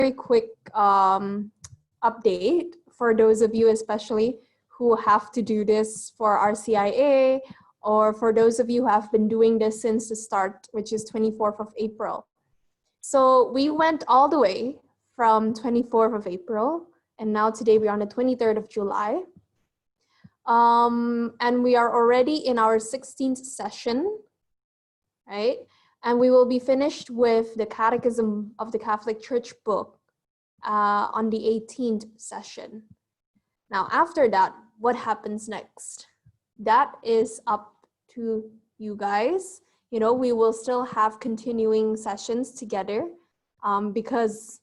very quick update for those of you especially who have to do this for RCIA, or for those of you who have been doing this since the start, which is 24th of April. So we went all the way from 24th of April, and now today we're on the 23rd of July. And we are already in our 16th session, right? And we will be finished with the Catechism of the Catholic Church book on the 18th session. Now, after that, what happens next? That is up to you guys. You know, we will still have continuing sessions together because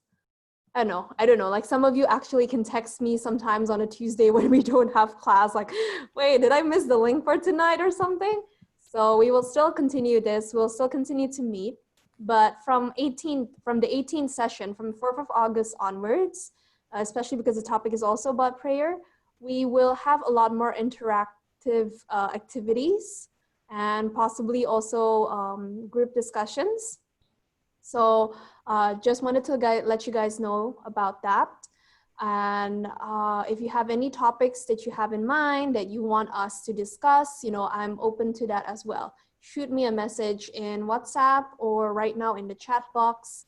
I don't know, like some of you actually can text me sometimes on a Tuesday when we don't have class, like, wait, did I miss the link for tonight or something? So we will still continue this. We'll still continue to meet, but from the 18th session, from 4th of August onwards, especially because the topic is also about prayer, we will have a lot more interactive activities and possibly also group discussions. So just wanted to let you guys know about that. And if you have any topics that you have in mind that you want us to discuss, you know, I'm open to that as well. Shoot me a message in WhatsApp or right now in the chat box,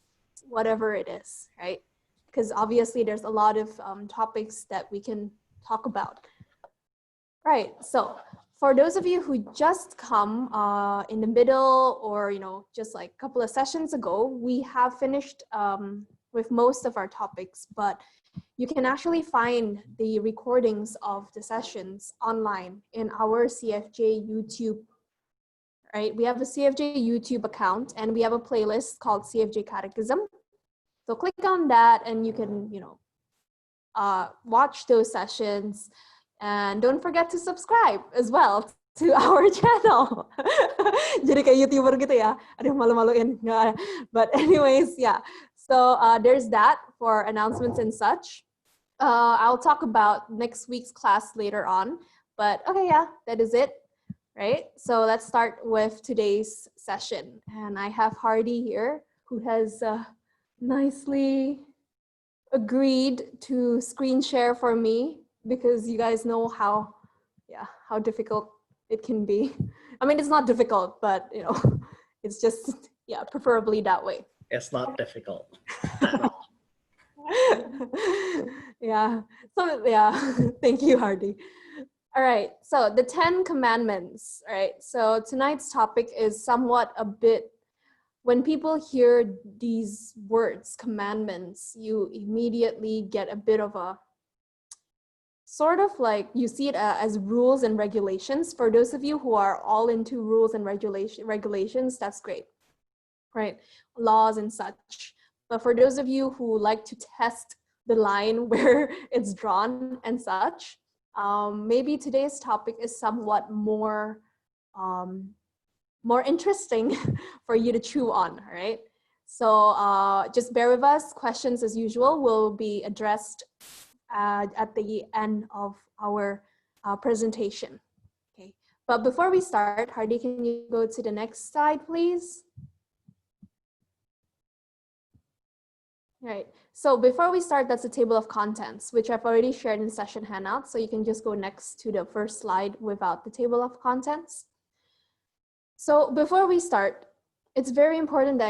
whatever it is, right? Because obviously there's a lot of topics that we can talk about. Right, so for those of you who just come in the middle or, you know, just like a couple of sessions ago, we have finished with most of our topics, but you can actually find the recordings of the sessions online in our CFJ YouTube, right? We have a CFJ YouTube account and we have a playlist called CFJ Catechism. So click on that and you can, you know, watch those sessions. And don't forget to subscribe as well to our channel. Jadi kayak YouTuber gitu ya. Aduh, malu-maluin. But anyways, yeah. So there's that for announcements and such. I'll talk about next week's class later on. But okay, yeah, that is it, right? So let's start with today's session. And I have Hardy here who has nicely agreed to screen share for me, because you guys know how difficult it can be. I mean, it's not difficult, but you know, it's just, yeah, preferably that way. It's not difficult at all. Yeah, so yeah, thank you, Hardy. All right, so the 10 commandments, all right? So tonight's topic is somewhat a bit, when people hear these words, commandments, you immediately get a bit of a, sort of like, you see it as rules and regulations. For those of you who are all into rules and regulations, that's great, right? Laws and such. But for those of you who like to test the line where it's drawn and such, maybe today's topic is somewhat more interesting for you to chew on, right? So just bear with us. Questions as usual will be addressed at the end of our presentation. Okay, but before we start, Hardy, can you go to the next slide, please? All right, so before we start, that's the table of contents, which I've already shared in session handout. So you can just go next to the first slide without the table of contents. So before we start, it's very important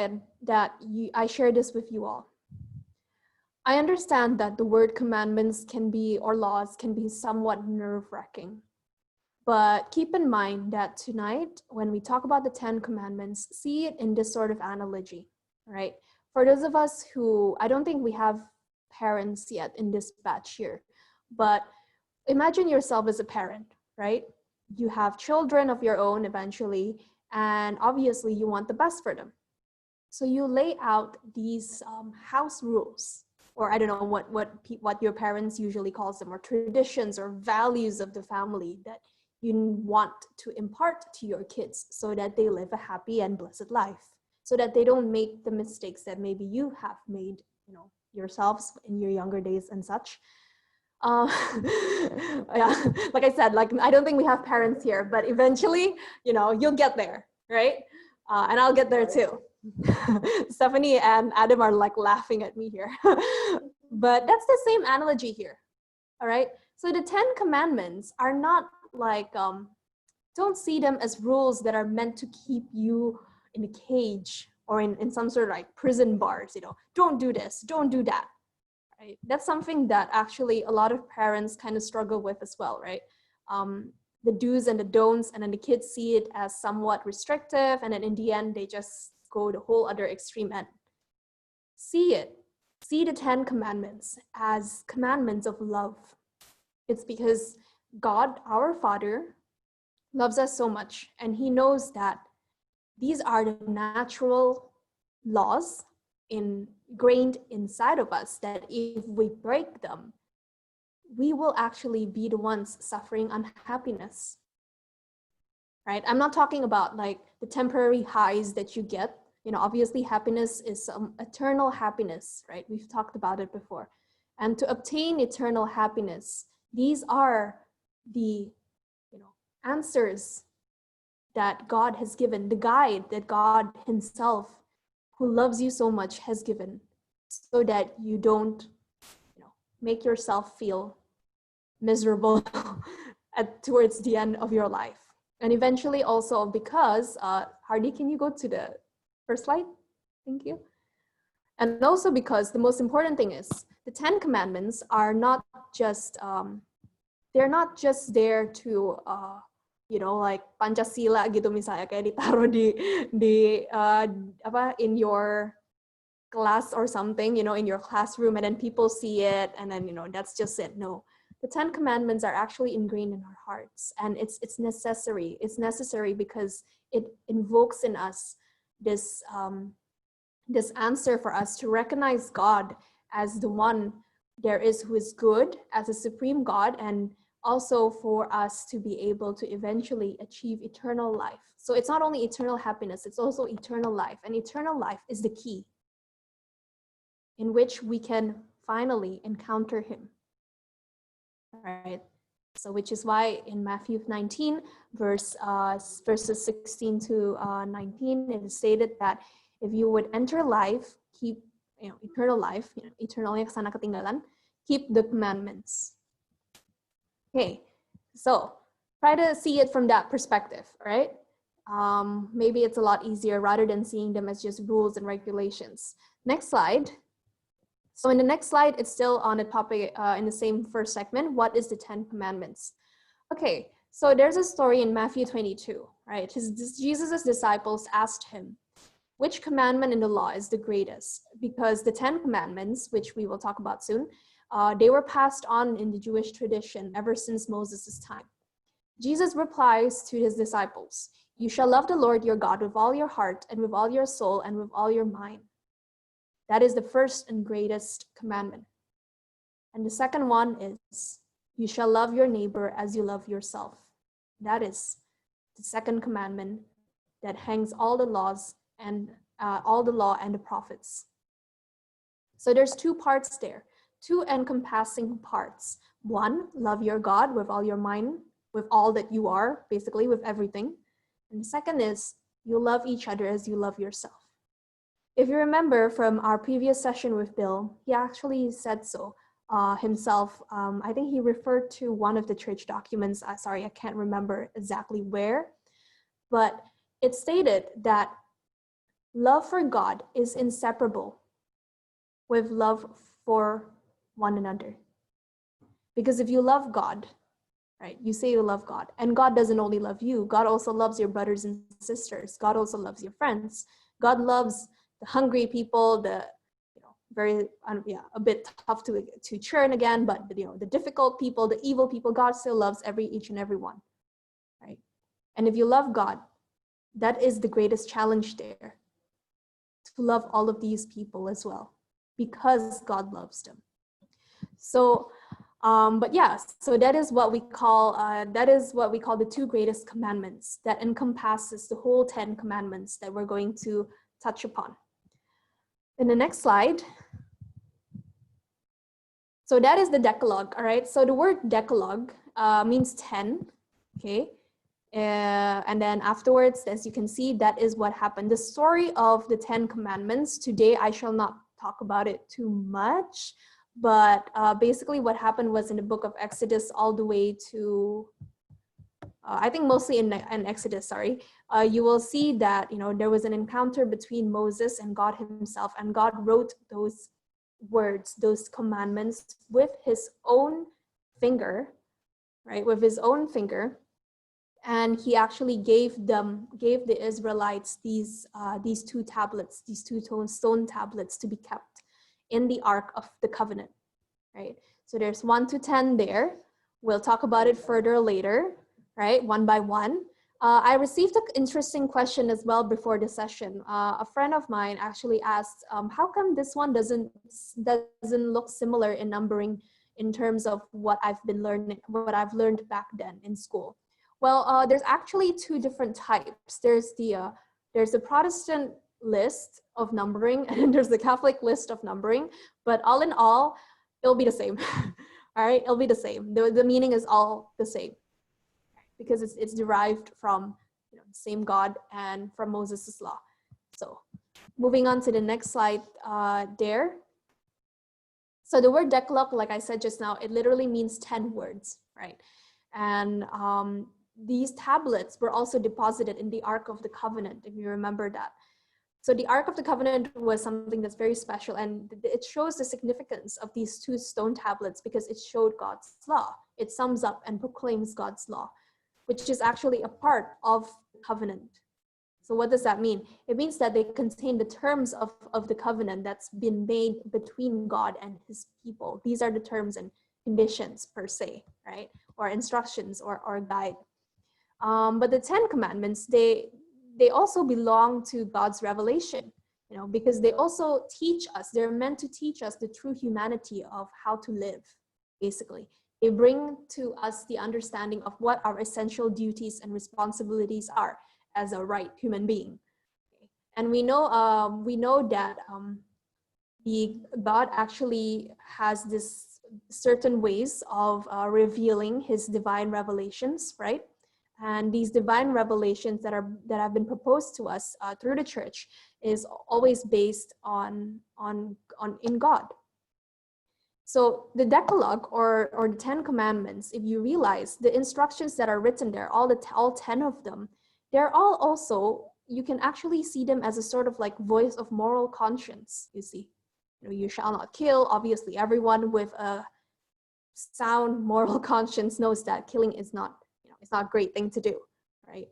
that I share this with you all. I understand that the word commandments can be, or laws can be, somewhat nerve-wracking. But keep in mind that tonight, when we talk about the 10 commandments, see it in this sort of analogy, right? For those of us who, I don't think we have parents yet in this batch here, but imagine yourself as a parent, right? You have children of your own eventually, and obviously you want the best for them. So you lay out these house rules, or I don't know what your parents usually calls them, or traditions or values of the family that you want to impart to your kids so that they live a happy and blessed life, so that they don't make the mistakes that maybe you have made, you know, yourselves in your younger days and such. Yeah, like I said, like I don't think we have parents here, but eventually, you know, you'll get there, right? And I'll get there too. Stephanie and Adam are like laughing at me here. But that's the same analogy here. All right. So the 10 commandments are not like, don't see them as rules that are meant to keep you in a cage or in some sort of like prison bars, don't do this, don't do that. Right? That's something that actually a lot of parents kind of struggle with as well, right? The do's and the don'ts, and then the kids see it as somewhat restrictive, and then in the end, they just go the whole other extreme end. See the 10 commandments as commandments of love. It's because God, our Father, loves us so much, and he knows that these are the natural laws ingrained inside of us, that if we break them, we will actually be the ones suffering unhappiness, right? I'm not talking about like the temporary highs that you get. Obviously happiness is some eternal happiness, right? We've talked about it before. And to obtain eternal happiness, these are the answers that God has given, the guide that God himself, who loves you so much, has given, so that you don't make yourself feel miserable towards the end of your life. And eventually also because, Hardy, can you go to the first slide? Thank you. And also because the most important thing is the 10 commandments are not just, they're not just there to, like Pancasila gitu misalnya, kayak ditaruh in your class or something, in your classroom, and then people see it, and then, that's just it. No, the 10 commandments are actually ingrained in our hearts, and it's necessary. It's necessary because it invokes in us this answer for us to recognize God as the one there is who is good, as a supreme God, and also for us to be able to eventually achieve eternal life. So it's not only eternal happiness, it's also eternal life. And eternal life is the key in which we can finally encounter him. All right. So which is why in Matthew 19, verses 16 to 19, it is stated that if you would enter life, keep eternal life, eternalnya kesana ketinggalan, keep the commandments. Okay, so try to see it from that perspective, right? Maybe it's a lot easier rather than seeing them as just rules and regulations. Next slide. So in the next slide, it's still on the topic in the same first segment. What is the 10 commandments? Okay, so there's a story in Matthew 22, right? Jesus' disciples asked him, which commandment in the law is the greatest? Because the 10 commandments, which we will talk about soon, they were passed on in the Jewish tradition ever since Moses' time. Jesus replies to his disciples, you shall love the Lord your God with all your heart and with all your soul and with all your mind. That is the first and greatest commandment. And the second one is, you shall love your neighbor as you love yourself. That is the second commandment that hangs all the laws and all the law and the prophets. So there's two parts there, two encompassing parts. One, love your God with all your mind, with all that you are, basically with everything. And the second is, you love each other as you love yourself. If you remember from our previous session with Bill, he actually said so himself. I think he referred to one of the church documents. Sorry, I can't remember exactly where, but it stated that love for God is inseparable with love for one another. Because if you love God, right, you say you love God, and God doesn't only love you, God also loves your brothers and sisters. God also loves your friends. God loves the hungry people, the very a bit tough to churn again, but the difficult people, the evil people. God still loves each and every one, right? And if you love God, that is the greatest challenge there, to love all of these people as well, because God loves them. So, but yeah, so that is what we call the two greatest commandments that encompasses the whole 10 commandments that we're going to touch upon. In the next slide. So that is the Decalogue, all right? So the word Decalogue means 10, okay? And then afterwards, as you can see, that is what happened. The story of the 10 Commandments, today I shall not talk about it too much, but basically what happened was in the book of Exodus all the way to, I think mostly in Exodus, sorry, you will see that, there was an encounter between Moses and God himself, and God wrote those words, those commandments with his own finger, right, with his own finger. And he actually gave the Israelites these two tablets, these two stone tablets to be kept in the Ark of the Covenant, right? So there's 1 to 10 there. We'll talk about it further later, right? One by one. I received an interesting question as well before the session. A friend of mine actually asked, how come this one doesn't look similar in numbering in terms of what I've learned back then in school? Well, there's actually two different types. There's the Protestant list of numbering, and there's the Catholic list of numbering. But all in all, it'll be the same. All right, it'll be the same. The meaning is all the same because it's derived from the same God and from Moses' law. So, moving on to the next slide there. So the word Decalogue, like I said just now, it literally means 10 words, right? And these tablets were also deposited in the Ark of the Covenant, if you remember that. So the Ark of the Covenant was something that's very special, and it shows the significance of these two stone tablets because it showed God's law. It sums up and proclaims God's law, which is actually a part of the covenant. So what does that mean? It means that they contain the terms of the covenant that's been made between God and his people. These are the terms and conditions per se, right? Or instructions or guide. But the 10 Commandments, they also belong to God's revelation, because they also teach us, they're meant to teach us the true humanity of how to live, basically. They bring to us the understanding of what our essential duties and responsibilities are as a right human being. And we know that the God actually has this certain ways of revealing his divine revelations, right? And these divine revelations that have been proposed to us through the church is always based in God. So the Decalogue or the 10 Commandments, if you realize the instructions that are written there, all 10 of them, they're all also, you can actually see them as a sort of like voice of moral conscience, you see. You shall not kill. Obviously, everyone with a sound moral conscience knows that killing is not, it's not a great thing to do, right?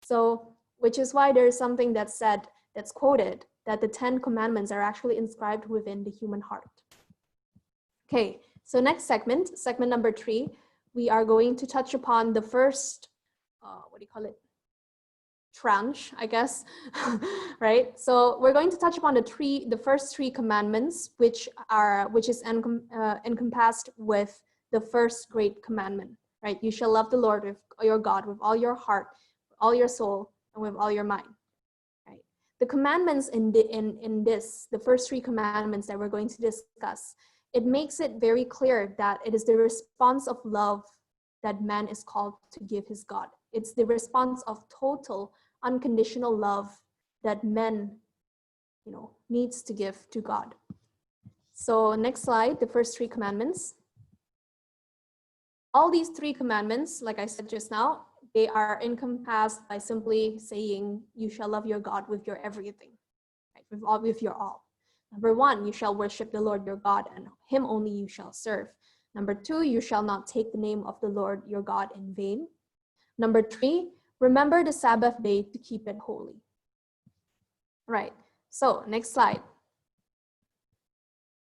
So, which is why there's something that's said, that's quoted, that the 10 Commandments are actually inscribed within the human heart. Okay, so next segment number 3, we are going to touch upon the first, tranche, I guess, right? So we're going to touch upon the first 3 commandments, which is encompassed with the first great commandment, right? You shall love the Lord with your God with all your heart, with all your soul, and with all your mind, right? The commandments in the first 3 commandments that we're going to discuss, it makes it very clear that it is the response of love that man is called to give his God. It's the response of total, unconditional love that men, needs to give to God. So next slide, the first 3 commandments. All these 3 commandments, like I said just now, they are encompassed by simply saying, you shall love your God with your everything, right? With your all. Number 1, you shall worship the Lord your God, and him only you shall serve. Number 2, you shall not take the name of the Lord your God in vain. Number 3, remember the Sabbath day to keep it holy. Right, so next slide.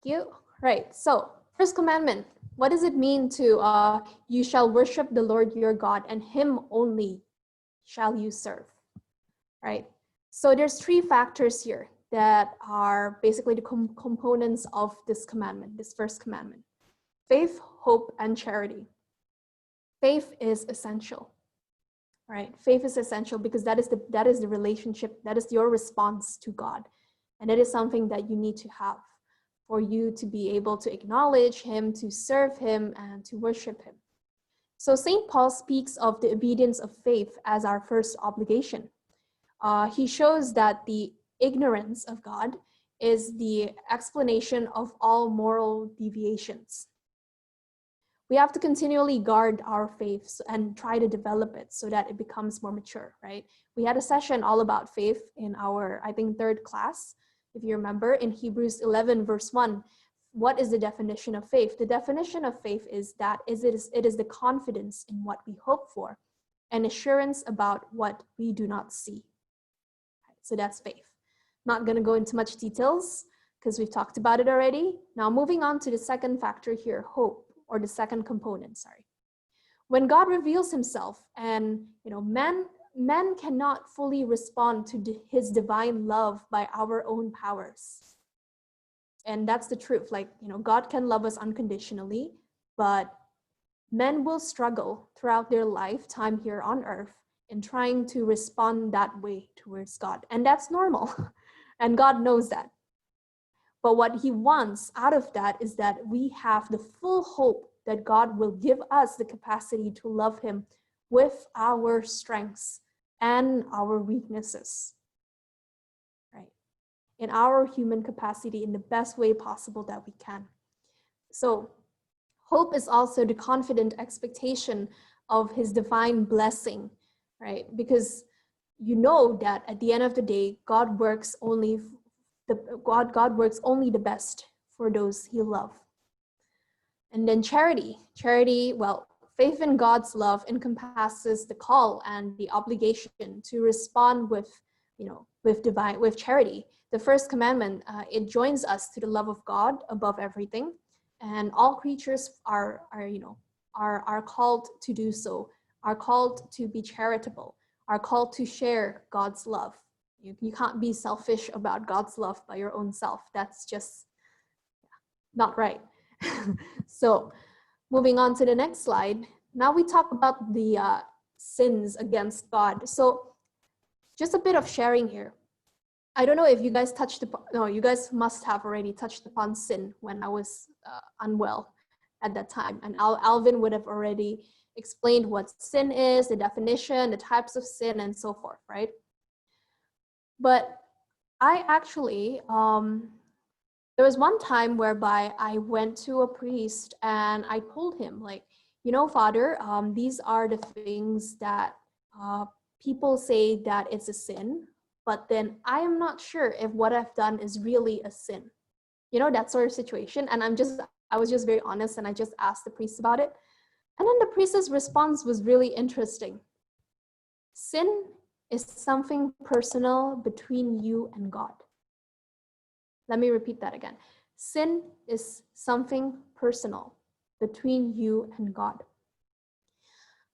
Thank you. Right, so first commandment, what does it mean to, you shall worship the Lord your God and him only shall you serve, right? So there's 3 factors here that are basically the components of this commandment, this first commandment. Faith, hope, and charity. Faith is essential. Right, faith is essential because that is the relationship, that is your response to God, and it is something that you need to have for you to be able to acknowledge him, to serve him, and to worship him. So St. Paul speaks of the obedience of faith as our first obligation. He shows that the ignorance of God is the explanation of all moral deviations. We have to continually guard our faith and try to develop it so that it becomes more mature, right? We had a session all about faith in our, I think, third class, if you remember, in Hebrews 11, verse 1. What is the definition of faith? The definition of faith is that it is the confidence in what we hope for and assurance about what we do not see. So that's faith. Not going to go into much details because we've talked about it already. Now moving on to the second factor here, hope, or the second component, sorry. When God reveals himself and, men cannot fully respond to his divine love by our own powers. And that's the truth. God can love us unconditionally, but men will struggle throughout their lifetime here on earth in trying to respond that way towards God. And that's normal. And God knows that. But what he wants out of that is that we have the full hope that God will give us the capacity to love him with our strengths and our weaknesses, right? In our human capacity in the best way possible that we can. So hope is also the confident expectation of his divine blessing, right? Because you know that at the end of the day, God works only the best for those he loves. And then charity, well, faith in God's love encompasses the call and the obligation to respond with charity. The first commandment, it joins us to the love of God above everything, and all creatures are called to do so, are called to be charitable, are called to share God's love. You can't be selfish about God's love by your own self. That's just not right. So moving on to the next slide. Now we talk about the sins against God. So just a bit of sharing here. I don't know if you guys you guys must have already touched upon sin when I was unwell at that time. And Alvin would have already explained what sin is, the definition, the types of sin, and so forth, right? But I actually, there was one time whereby I went to a priest and I told him, Father, these are the things that people say that it's a sin, but then I am not sure if what I've done is really a sin. That sort of situation. And I was just very honest and I just asked the priest about it. And then the priest's response was really interesting. Sin is something personal between you and God. Let me repeat that again. Sin is something personal between you and God.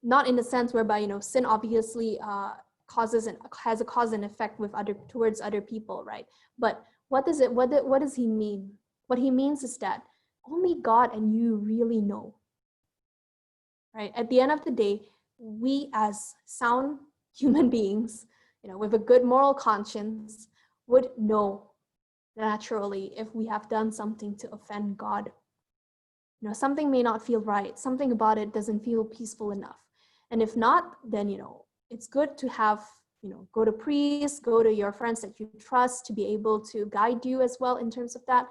Not in the sense whereby, sin obviously has a cause and effect towards other people, right? But what does he mean? What he means is that only God and you really know, right? At the end of the day, we as sound human beings, with a good moral conscience, would know naturally if we have done something to offend God. Something may not feel right. Something about it doesn't feel peaceful enough. And if not, then, it's good to have, go to priests, go to your friends that you trust to be able to guide you as well in terms of that.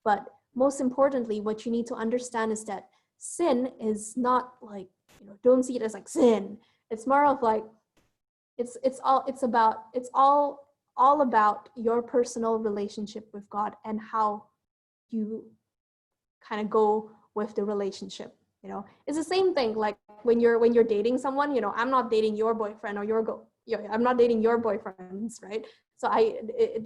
But most importantly, what you need to understand is that sin is not don't see it as sin. It's more of it's all about your personal relationship with God and how you kind of go with the relationship. It's the same thing like when you're dating someone. I'm not dating your boyfriend or I'm not dating your boyfriends, right? So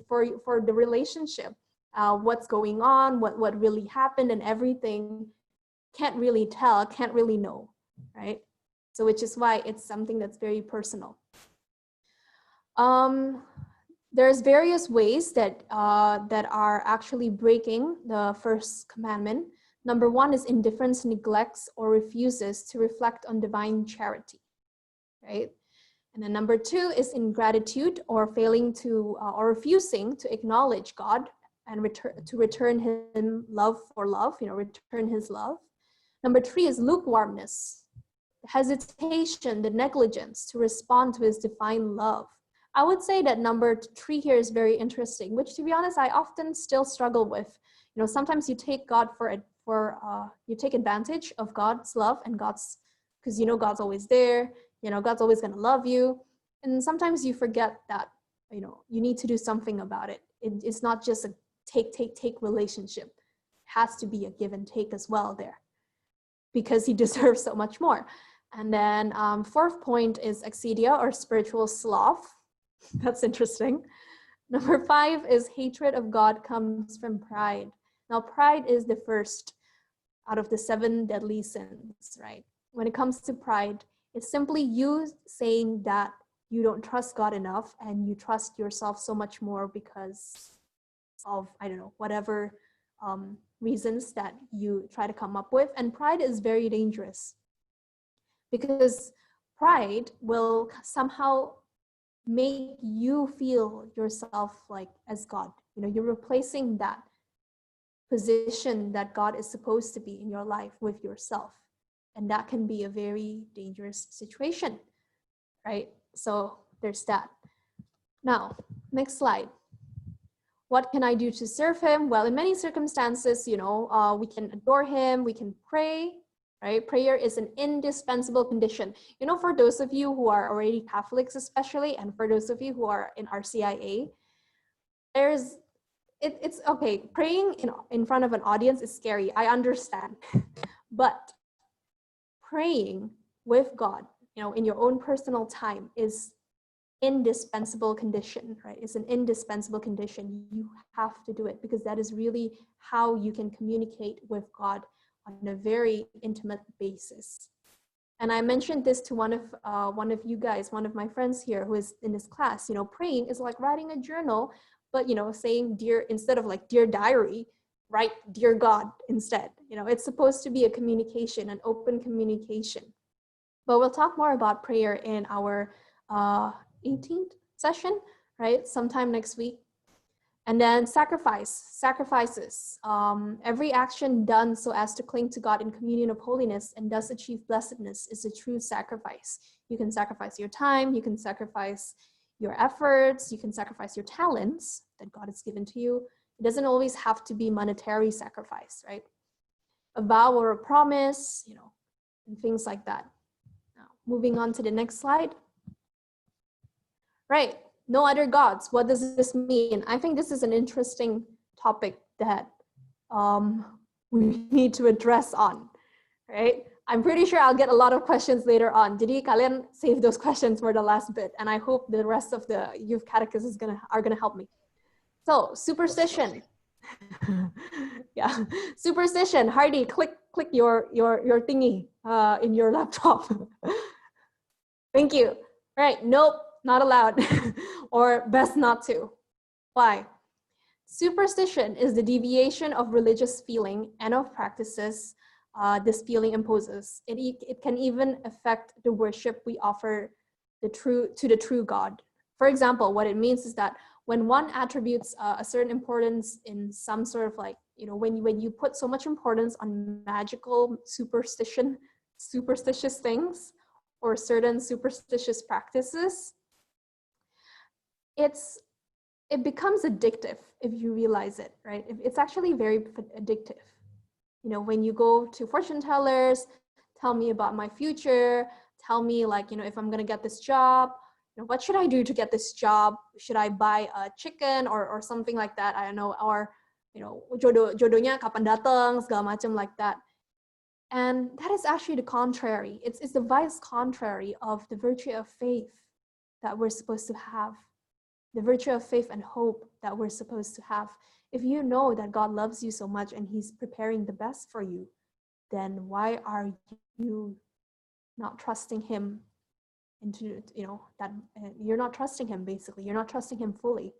for the relationship, what's going on, what really happened and everything, can't really tell, can't really know, right? So which is why it's something that's very personal. There's various ways that are actually breaking the first commandment. Number one is indifference, neglects, or refuses to reflect on divine charity, right? And then number two is ingratitude, or failing to or refusing to acknowledge God and return him love for love, return his love. Number three is lukewarmness, hesitation, the negligence to respond to his divine love. I would say that number 3 here is very interesting, which, to be honest, I often still struggle with. You know, sometimes you take God you take advantage of God's love and because you know God's always there, you know God's always going to love you, and sometimes you forget that, you know, you need to do something about it. It's not just a take relationship. It has to be a give and take as well there, because he deserves so much more. And then 4th point is excedia, or spiritual sloth. That's interesting. Number 5 is hatred of God comes from pride. Now, pride is the first out of the 7 deadly sins, right? When it comes to pride, it's simply you saying that you don't trust God enough and you trust yourself so much more because of, I don't know, whatever reasons that you try to come up with. And pride is very dangerous, because pride will somehow make you feel yourself like as God. You know, you're replacing that position that God is supposed to be in your life with yourself. And that can be a very dangerous situation, right? So there's that. Now, next slide. What can I do to serve him? Well, in many circumstances, you know, we can adore him, we can pray, right? Prayer is an indispensable condition. You know, for those of you who are already Catholics especially, and for those of you who are in RCIA, it's okay. Praying in front of an audience is scary, I understand. But praying with God, you know, in your own personal time is indispensable condition, right? It's an indispensable condition. You have to do it, because that is really how you can communicate with God on a very intimate basis. And I mentioned this to one of you guys, one of my friends here who is in this class. You know, praying is like writing a journal, but, you know, saying dear, instead of like dear diary, write dear God instead. You know, it's supposed to be a communication, an open communication. But we'll talk more about prayer in our 18th session, right? Sometime next week. And then sacrifices. Every action done so as to cling to God in communion of holiness and thus achieve blessedness is a true sacrifice. You can sacrifice your time, you can sacrifice your efforts, you can sacrifice your talents that God has given to you. It doesn't always have to be monetary sacrifice, right? A vow or a promise, you know, and things like that. Now, moving on to the next slide. Right, no other gods. What does this mean? I think this is an interesting topic that we need to address on, right? I'm pretty sure I'll get a lot of questions later on. Jadi kalian save those questions for the last bit, and I hope the rest of the youth catechism are gonna help me. So superstition. Yeah, superstition. Hardy, click your thingy in your laptop. Thank you. Right, nope, not allowed. Or best not to. Why? Superstition is the deviation of religious feeling and of practices this feeling imposes. It can even affect the worship we offer to the true God. For example, what it means is that when one attributes a certain importance in some sort of like, you know, when you put so much importance on magical superstitious things or certain superstitious practices, it becomes addictive if you realize it, right? It's actually very addictive. You know, when you go to fortune tellers, tell me about my future, tell me like, you know, if I'm gonna get this job, you know, what should I do to get this job? Should I buy a chicken or something like that? I don't know, or, you know, jodohnya kapan datang, segala macam like that. And that is actually the contrary. It's the vice contrary of the virtue of faith that we're supposed to have. The virtue of faith and hope that we're supposed to have. If you know that God loves you so much and he's preparing the best for you, then why are you not trusting him into, you know, that you're not trusting him, basically. You're not trusting him fully,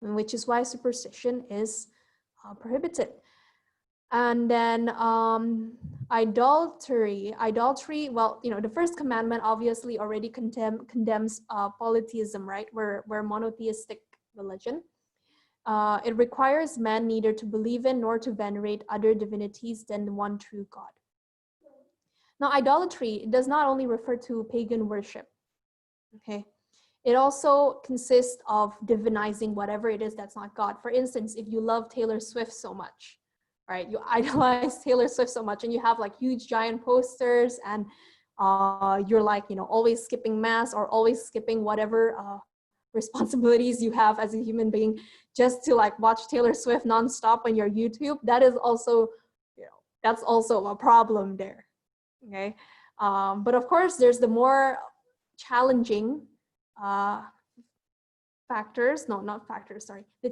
which is why superstition is prohibited. And then adultery, well, you know, the first commandment obviously already condemns polytheism, right? We're monotheistic religion. It requires man neither to believe in nor to venerate other divinities than the one true God. Now, idolatry does not only refer to pagan worship, okay? It also consists of divinizing whatever it is that's not God. For instance, if you love Taylor Swift so much, right? You idolize Taylor Swift so much and you have like huge giant posters and you're like, always skipping mass or always skipping whatever responsibilities you have as a human being just to like watch Taylor Swift nonstop on your YouTube. That is also, that's also a problem there, okay? But of course, there's the more challenging the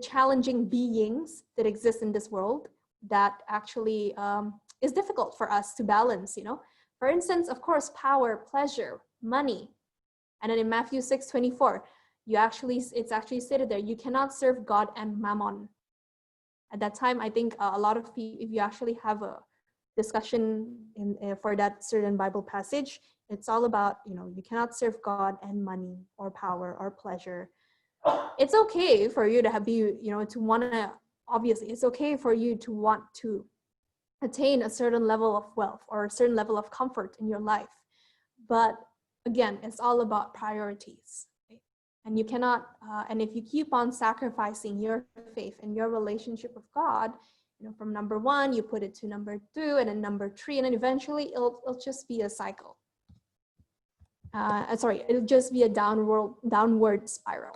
challenging beings that exist in this world that actually is difficult for us to balance, For instance, of course, power, pleasure, money. And then in Matthew 6:24, it's actually stated there, you cannot serve God and mammon. At that time, I think a lot of people, if you actually have a discussion for that certain Bible passage, it's all about, you cannot serve God and money or power or pleasure. It's okay for you to obviously, it's okay for you to want to attain a certain level of wealth or a certain level of comfort in your life. But again, it's all about priorities. Right? And you cannot, and if you keep on sacrificing your faith and your relationship with God, from number 1, you put it to number 2, and then number 3, and then eventually it'll just be a cycle. It'll just be a downward spiral.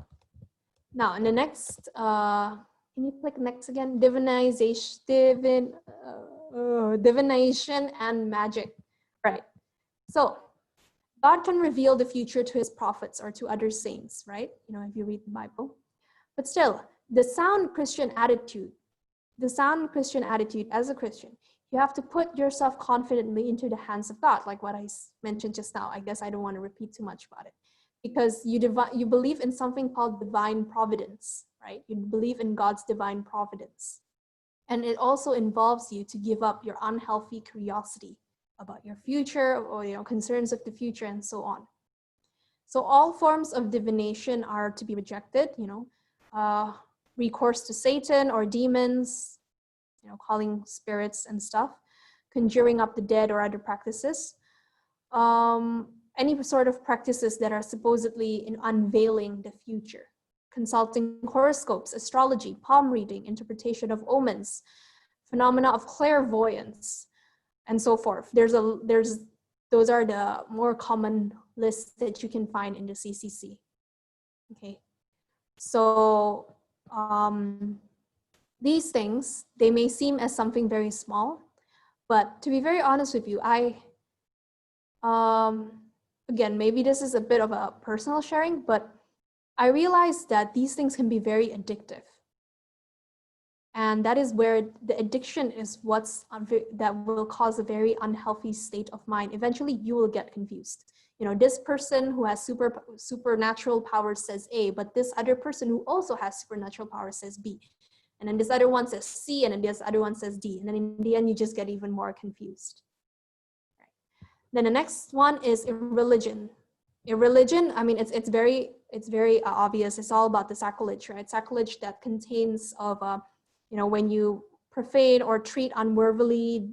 Now, in the next, can you click next again? Divinization and magic, right? So, God can reveal the future to his prophets or to other saints, right? If you read the Bible. But still, the sound Christian attitude as a Christian, you have to put yourself confidently into the hands of God, like what I mentioned just now. I guess I don't want to repeat too much about it. Because you believe in something called divine providence, right? You believe in God's divine providence. And it also involves you to give up your unhealthy curiosity about your future or concerns of the future and so on. So all forms of divination are to be rejected, recourse to Satan or demons, calling spirits and stuff, conjuring up the dead or other practices. Any sort of practices that are supposedly in unveiling the future, consulting horoscopes, astrology, palm reading, interpretation of omens, phenomena of clairvoyance, and so forth. Those are the more common lists that you can find in the CCC. Okay, so these things, they may seem as something very small, but to be very honest with you, again, maybe this is a bit of a personal sharing, but I realized that these things can be very addictive. And that is where the addiction is that will cause a very unhealthy state of mind. Eventually, you will get confused. This person who has supernatural powers says A, but this other person who also has supernatural powers says B. And then this other one says C, and then this other one says D. And then in the end, you just get even more confused. Then the next one is irreligion. Irreligion, I mean, it's very obvious. It's all about the sacrilege, right? Sacrilege that contains of, when you profane or treat unworthily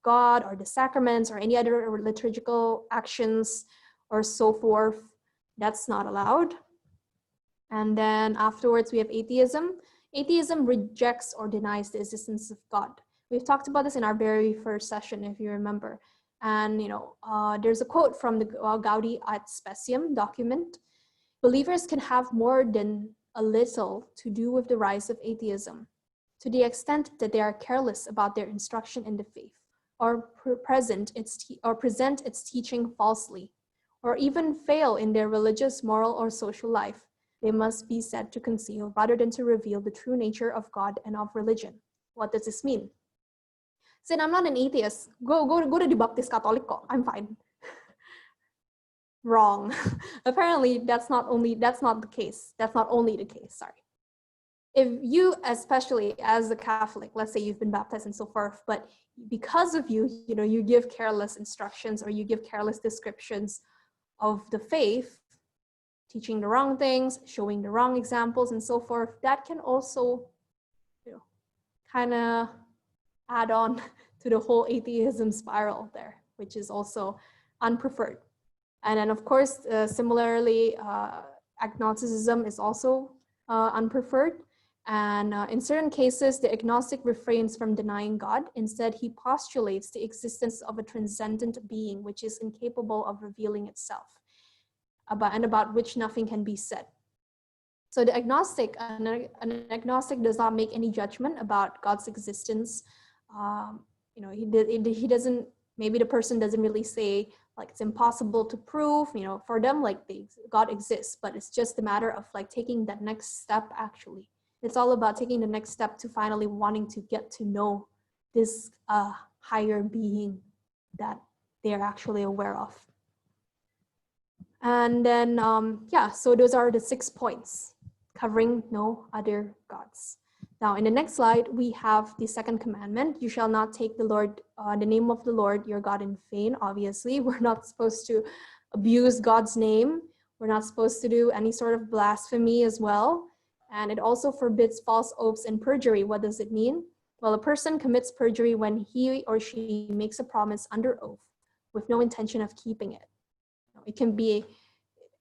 God or the sacraments or any other liturgical actions or so forth, that's not allowed. And then afterwards, we have atheism. Atheism rejects or denies the existence of God. We've talked about this in our very first session, if you remember. And, there's a quote from the Gaudi ad Speciem document. Believers can have more than a little to do with the rise of atheism, to the extent that they are careless about their instruction in the faith, or present its teaching falsely, or even fail in their religious, moral, or social life. They must be said to conceal rather than to reveal the true nature of God and of religion. What does this mean? Since I'm not an atheist, go to the Baptist Catholic. I'm fine. Wrong. Apparently, that's not only the case. Sorry. If you, especially as a Catholic, let's say you've been baptized and so forth, but because of you give careless instructions or you give careless descriptions of the faith, teaching the wrong things, showing the wrong examples and so forth, that can also, kind of add on to the whole atheism spiral there, which is also unpreferred. And then, of course, similarly, agnosticism is also unpreferred. And in certain cases, the agnostic refrains from denying God. Instead, he postulates the existence of a transcendent being which is incapable of revealing itself, about which nothing can be said. So the agnostic, an agnostic does not make any judgment about God's existence. He doesn't, maybe the person doesn't really say like it's impossible to prove, for them, like God exists, but it's just a matter of like taking that next step. Actually, it's all about taking the next step to finally wanting to get to know this higher being that they're actually aware of. And then, so those are the 6 points covering no other gods. Now, in the next slide, we have the second commandment. You shall not take the name of the Lord your God in vain. Obviously, we're not supposed to abuse God's name. We're not supposed to do any sort of blasphemy as well. And it also forbids false oaths and perjury. What does it mean? Well, a person commits perjury when he or she makes a promise under oath with no intention of keeping it. It can be,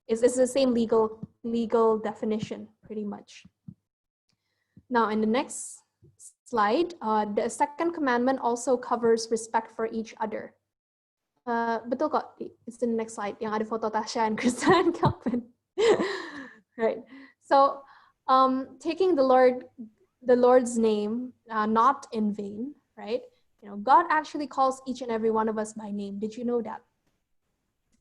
it's the same legal definition, pretty much. Now, in the next slide, the second commandment also covers respect for each other. Betul kok, it's in the next slide, yang ada foto Tasha and Krista and Calvin. Right. So, taking the Lord's name not in vain, right? God actually calls each and every one of us by name. Did you know that?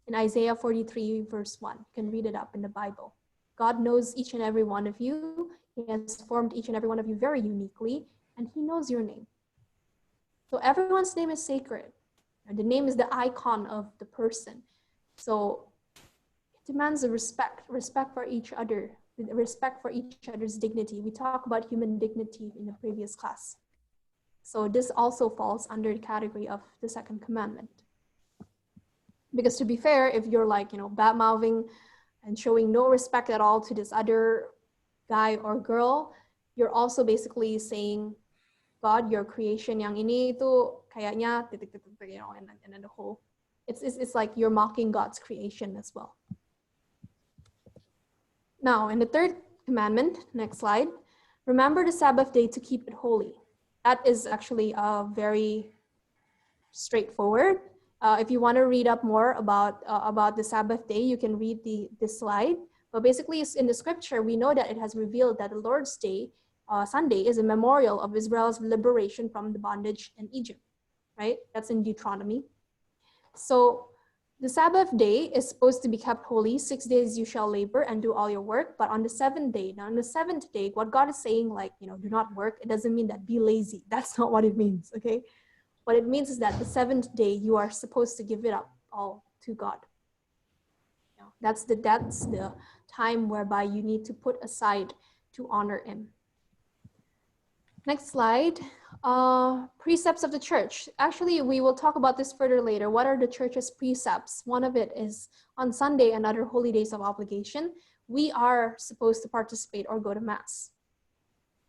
In Isaiah 43 verse 1, you can read it up in the Bible. God knows each and every one of you. He has formed each and every one of you very uniquely, and he knows your name. So everyone's name is sacred. And the name is the icon of the person. So it demands a respect for each other, respect for each other's dignity. We talked about human dignity in the previous class. So this also falls under the category of the second commandment. Because to be fair, if you're like, bad-mouthing and showing no respect at all to this other guy or girl, you're also basically saying, God, your creation yang ini itu kayaknya and then the whole, it's like you're mocking God's creation as well. Now, in the third commandment, next slide, remember the Sabbath day to keep it holy. That is actually very straightforward. If you want to read up more about the Sabbath day, you can read this slide. But basically, in the scripture, we know that it has revealed that the Lord's Day, Sunday, is a memorial of Israel's liberation from the bondage in Egypt, right? That's in Deuteronomy. So the Sabbath day is supposed to be kept holy. 6 days you shall labor and do all your work. But on the seventh day, what God is saying, like, do not work, it doesn't mean that be lazy. That's not what it means, okay? What it means is that the seventh day, you are supposed to give it up all to God. That's the time whereby you need to put aside to honor him. Next slide. Precepts of the church. Actually, we will talk about this further later. What are the church's precepts? One of it is on Sunday and other holy days of obligation, we are supposed to participate or go to Mass.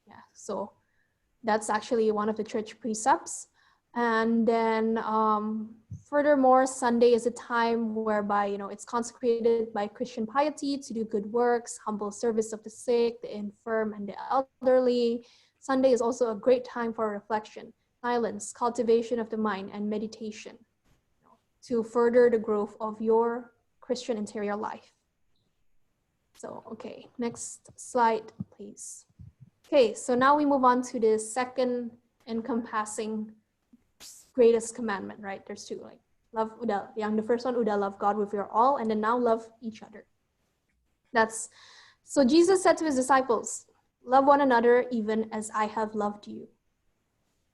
Yeah, so that's actually one of the church precepts. And then furthermore, Sunday is a time whereby, it's consecrated by Christian piety to do good works, humble service of the sick, the infirm, and the elderly. Sunday is also a great time for reflection, silence, cultivation of the mind, and meditation to further the growth of your Christian interior life. So, okay, next slide, please. Okay, so now we move on to the second encompassing greatest commandment, right? There's two, like love udah. The first one, udah, love God with your all, and then now love each other. So Jesus said to his disciples, love one another even as I have loved you.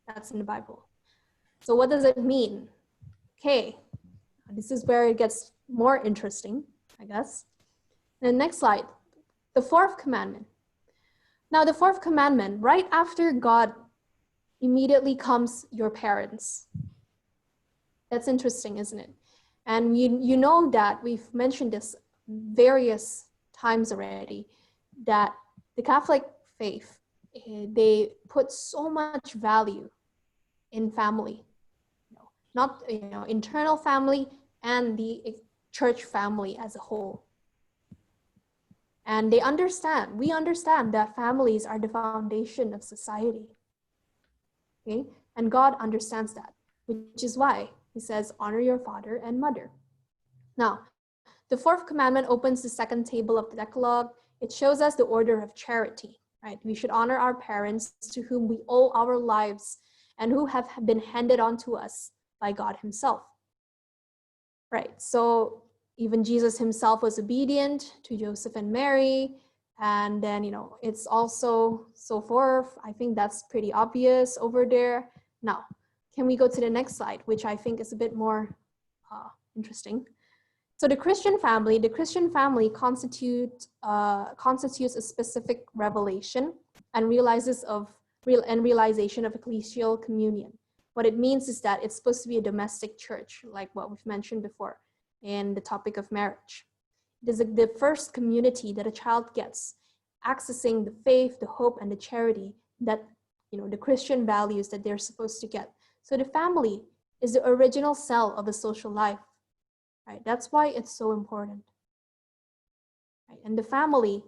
That's in the Bible. So what does it mean? Okay, this is where it gets more interesting, I guess. And next slide, the fourth commandment. Now the fourth commandment, right after God, immediately comes your parents. That's interesting, isn't it? And you know that we've mentioned this various times already, that the Catholic faith, they put so much value in family. not, internal family and the church family as a whole. And we understand that families are the foundation of society. Okay? And God understands that, which is why he says, honor your father and mother. Now, the fourth commandment opens the second table of the Decalogue. It shows us the order of charity, right? We should honor our parents to whom we owe our lives and who have been handed on to us by God himself. Right, so even Jesus himself was obedient to Joseph and Mary, and then, it's also so forth. I think that's pretty obvious over there. Now, can we go to the next slide, which I think is a bit more interesting. So the Christian family constitutes a specific revelation and realization of ecclesial communion. What it means is that it's supposed to be a domestic church, like what we've mentioned before in the topic of marriage. It is the first community that a child gets, accessing the faith, the hope, and the charity that, the Christian values that they're supposed to get. So the family is the original cell of the social life, right? That's why it's so important, right? And the family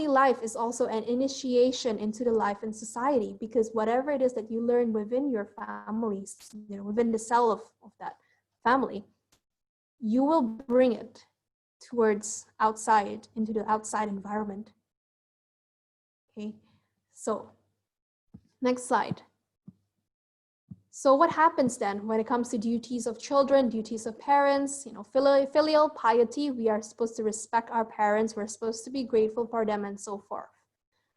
life is also an initiation into the life in society, because whatever it is that you learn within your families, within the cell of that family, you will bring it towards outside, into the outside environment. Okay, so next slide. So what happens then when it comes to duties of children, duties of parents, filial piety? We are supposed to respect our parents. We're supposed to be grateful for them and so forth.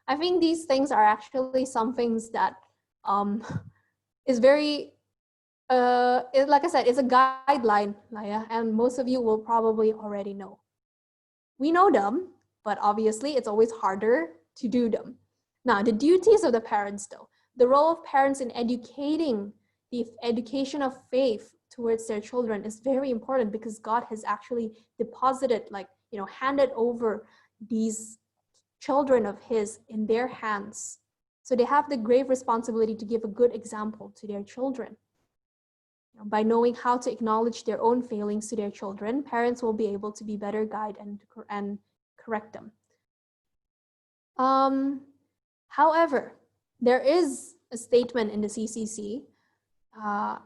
I think these things are actually some things that is very, like I said, it's a guideline, Laya, and most of you will probably already know. We know them, but obviously it's always harder to do them. Now, the duties of the parents though, the role of parents in educating the education of faith towards their children is very important, because God has actually deposited, handed over these children of his in their hands. So they have the grave responsibility to give a good example to their children. By knowing how to acknowledge their own failings to their children, parents will be able to be better guide and correct them. However, there is a statement in the CCC,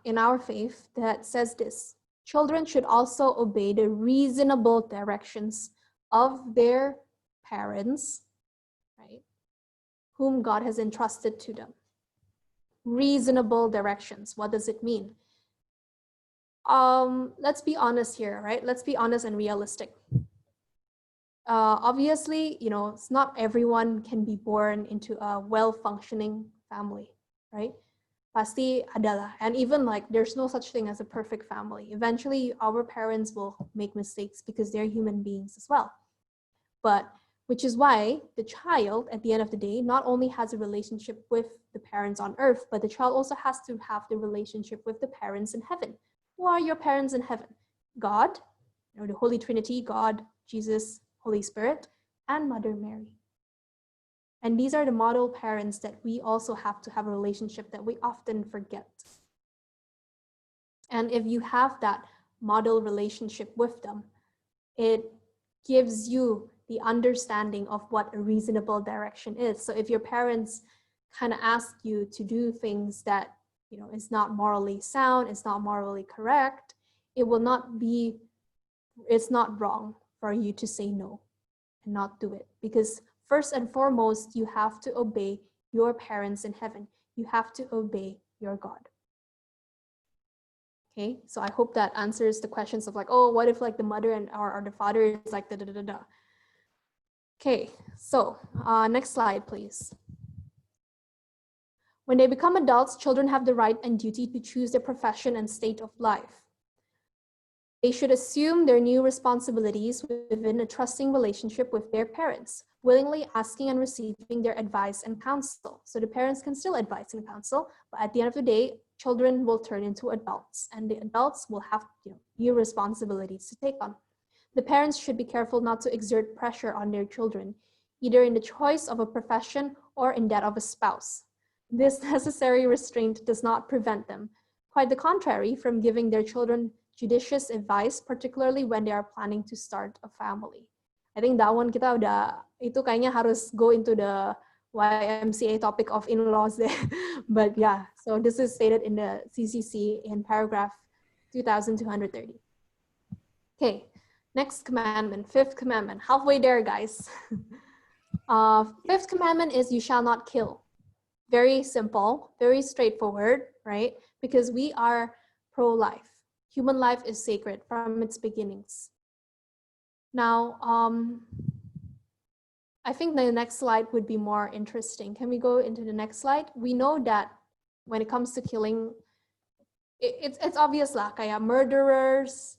in our faith, that says this: children should also obey the reasonable directions of their parents, right, whom God has entrusted to them. Reasonable directions. What does it mean? Let's be honest here, right? Let's be honest and realistic. Obviously, it's not everyone can be born into a well-functioning family, right? Pasti adalah, and even there's no such thing as a perfect family. Eventually, our parents will make mistakes because they're human beings as well. But which is why the child, at the end of the day, not only has a relationship with the parents on earth, but the child also has to have the relationship with the parents in heaven. Who are your parents in heaven? God, the Holy Trinity, God, Jesus, Holy Spirit, and Mother Mary. And these are the model parents that we also have to have a relationship that we often forget. And if you have that model relationship with them, it gives you the understanding of what a reasonable direction is. So if your parents kind of ask you to do things that, is not morally sound, it's not morally correct, it's not wrong for you to say no and not do it. Because first and foremost, you have to obey your parents in heaven. You have to obey your God. Okay, so I hope that answers the questions of what if the mother and or the father is da. Okay, so next slide, please. When they become adults, children have the right and duty to choose their profession and state of life. They should assume their new responsibilities within a trusting relationship with their parents, willingly asking and receiving their advice and counsel. So the parents can still advise and counsel, but at the end of the day, children will turn into adults, and the adults will have new responsibilities to take on. The parents should be careful not to exert pressure on their children, either in the choice of a profession or in that of a spouse. This necessary restraint does not prevent them, Quite the contrary from giving their children judicious advice, particularly when they are planning to start a family. I think that one kita udah, itu kayaknya harus go into the YMCA topic of in-laws there. But yeah, so this is stated in the CCC in paragraph 2230. Okay, next commandment, fifth commandment, halfway there, guys. Fifth commandment is you shall not kill. Very simple, very straightforward, right? Because we are pro-life. Human life is sacred from its beginnings. Now, I think the next slide would be more interesting. Can we go into the next slide? We know that when it comes to killing, it's obvious lah, kayak murderers,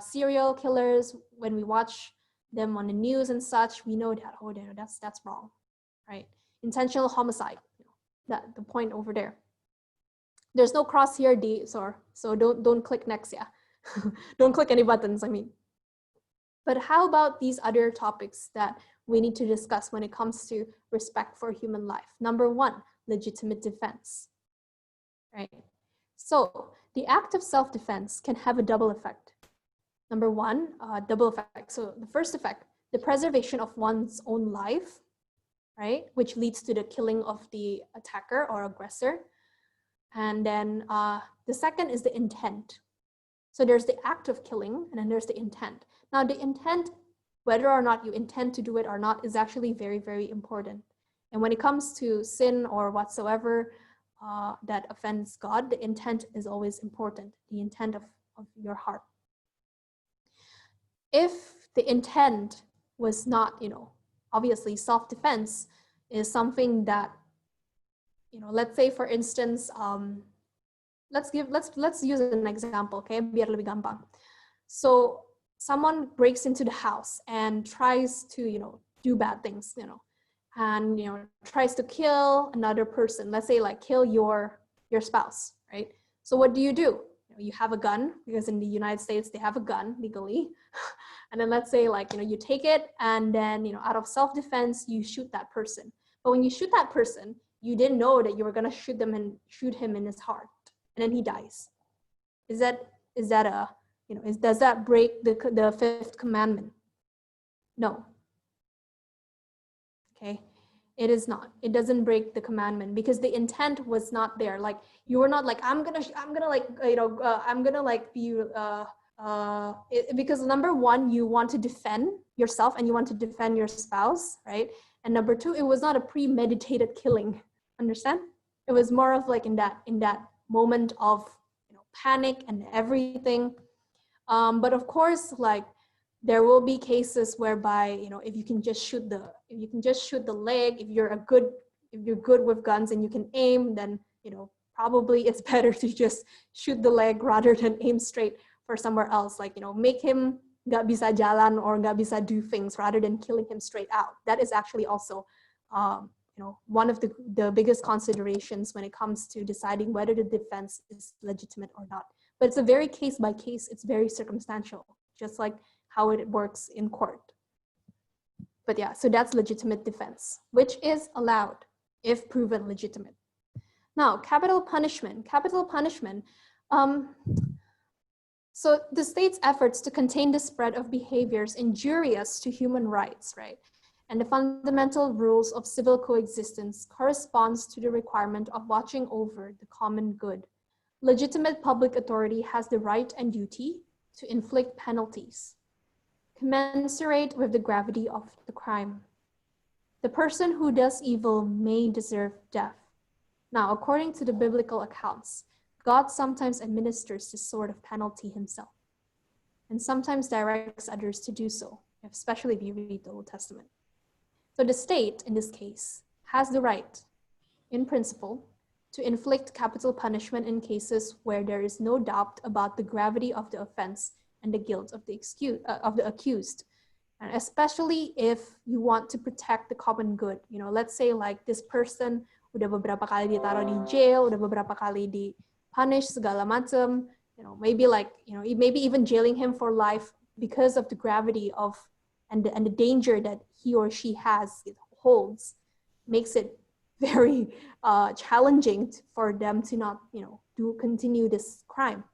serial killers, when we watch them on the news and such, we know that, oh, that's wrong, right? Intentional homicide, that the point over there. There's no cross here, so don't click next, yeah. Don't click any buttons, I mean. But how about these other topics that we need to discuss when it comes to respect for human life? Number one, legitimate defense, right? So the act of self-defense can have a double effect. Number one, double effect. So the first effect, the preservation of one's own life, right? Which leads to the killing of the attacker or aggressor. And then the second is the intent. So there's the act of killing and then there's the intent. Now the intent, whether or not you intend to do it or not, is actually very, very important. And when it comes to sin or whatsoever that offends God, the intent is always important, the intent of your heart. If the intent was not, obviously self-defense is something that, let's say for instance, let's use an example, okay? Biar lebih gampang. So someone breaks into the house and tries to, do bad things, and, tries to kill another person. Let's say like kill your spouse, right? So what do? You have a gun, because in the United States, they have a gun legally. And then let's say like, you take it and then, out of self-defense, you shoot that person. But when you shoot that person, you didn't know that you were gonna shoot him in his heart, and then he dies. Is that a, does that break the fifth commandment? No. Okay, it is not. It doesn't break the commandment because the intent was not there. Like you were not like, because number one, you want to defend yourself and you want to defend your spouse, right? And number two, it was not a premeditated killing. Understand? It was more of like in that moment of panic and everything. But of course, like there will be cases whereby if you can just shoot the leg, if you're good with guns and you can aim, then probably it's better to just shoot the leg rather than aim straight for somewhere else. Like make him nggak bisa jalan or nggak bisa do things rather than killing him straight out. That is actually also one of the biggest considerations when it comes to deciding whether the defense is legitimate or not. But it's a very case by case, it's very circumstantial, just like how it works in court. But yeah, so that's legitimate defense, which is allowed if proven legitimate. Now, capital punishment. So the state's efforts to contain the spread of behaviors injurious to human rights, right? And the fundamental rules of civil coexistence corresponds to the requirement of watching over the common good. Legitimate public authority has the right and duty to inflict penalties commensurate with the gravity of the crime. The person who does evil may deserve death. Now, according to the biblical accounts, God sometimes administers this sort of penalty himself, and sometimes directs others to do so, especially if you read the Old Testament. So the state, in this case, has the right, in principle, to inflict capital punishment in cases where there is no doubt about the gravity of the offense and the guilt of the accused. And especially if you want to protect the common good. Let's say like this person udah beberapa kali ditaruh di jail, udah beberapa kali di punish segala macam, maybe even jailing him for life because of the gravity of and the danger that he or she holds, makes it very challenging for them to not, continue this crime.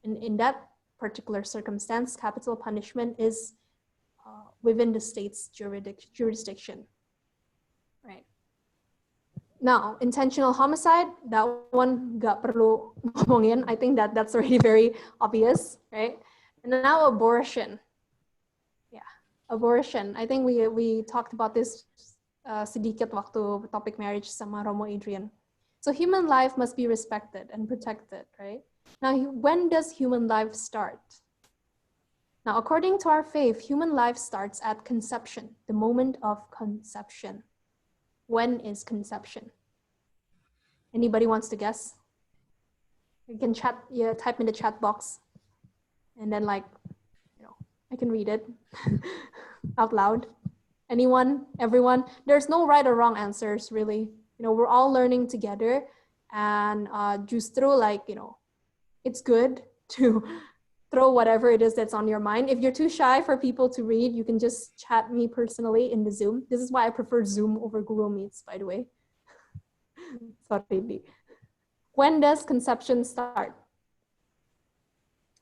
And in that particular circumstance, capital punishment is within the state's jurisdiction, right? Now, intentional homicide, that one gak perlu ngomongin. I think that's already very obvious, right? And now abortion. Yeah, abortion. I think we talked about this sedikit waktu topic marriage sama Romo Adrian. So human life must be respected and protected, right? Now, when does human life start? Now, according to our faith, human life starts at conception, the moment of conception. When is conception? Anybody wants to guess? You can chat, type in the chat box, and then I can read it out loud. Anyone, everyone? There's no right or wrong answers, really. We're all learning together, and justru it's good to throw whatever it is that's on your mind. If you're too shy for people to read, you can just chat me personally in the Zoom. This is why I prefer Zoom over Google Meets, by the way. Sorry. When does conception start?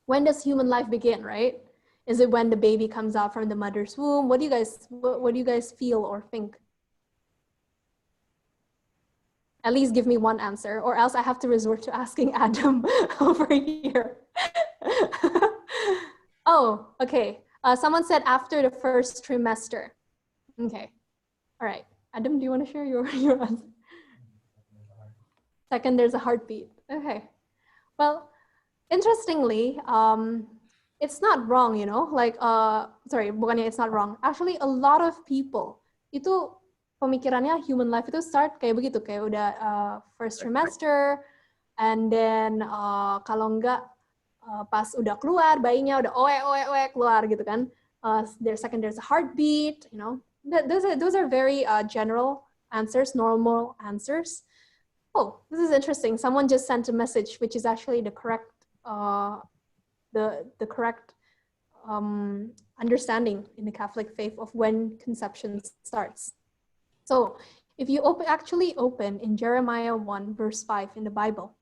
When does human life begin, right? Is it when the baby comes out from the mother's womb? What do you guys feel or think? At least give me one answer, or else I have to resort to asking Adam over here. Oh, okay. Someone said after the first trimester. Okay. All right. Adam, do you want to share your answer? Second, there's a heartbeat. Okay. Well, interestingly, it's not wrong, sorry, bukannya it's not wrong. Actually, a lot of people itu pemikirannya human life itu start kayak begitu, kayak udah first trimester, and then kalau enggak pas udah keluar bayinya udah oe keluar gitu kan. There's a heartbeat, those are very general answers, normal answers. Oh, this is interesting. Someone just sent a message, which is actually the correct the correct understanding in the Catholic faith of when conception starts. So if you actually open in Jeremiah 1 verse 5 in the Bible,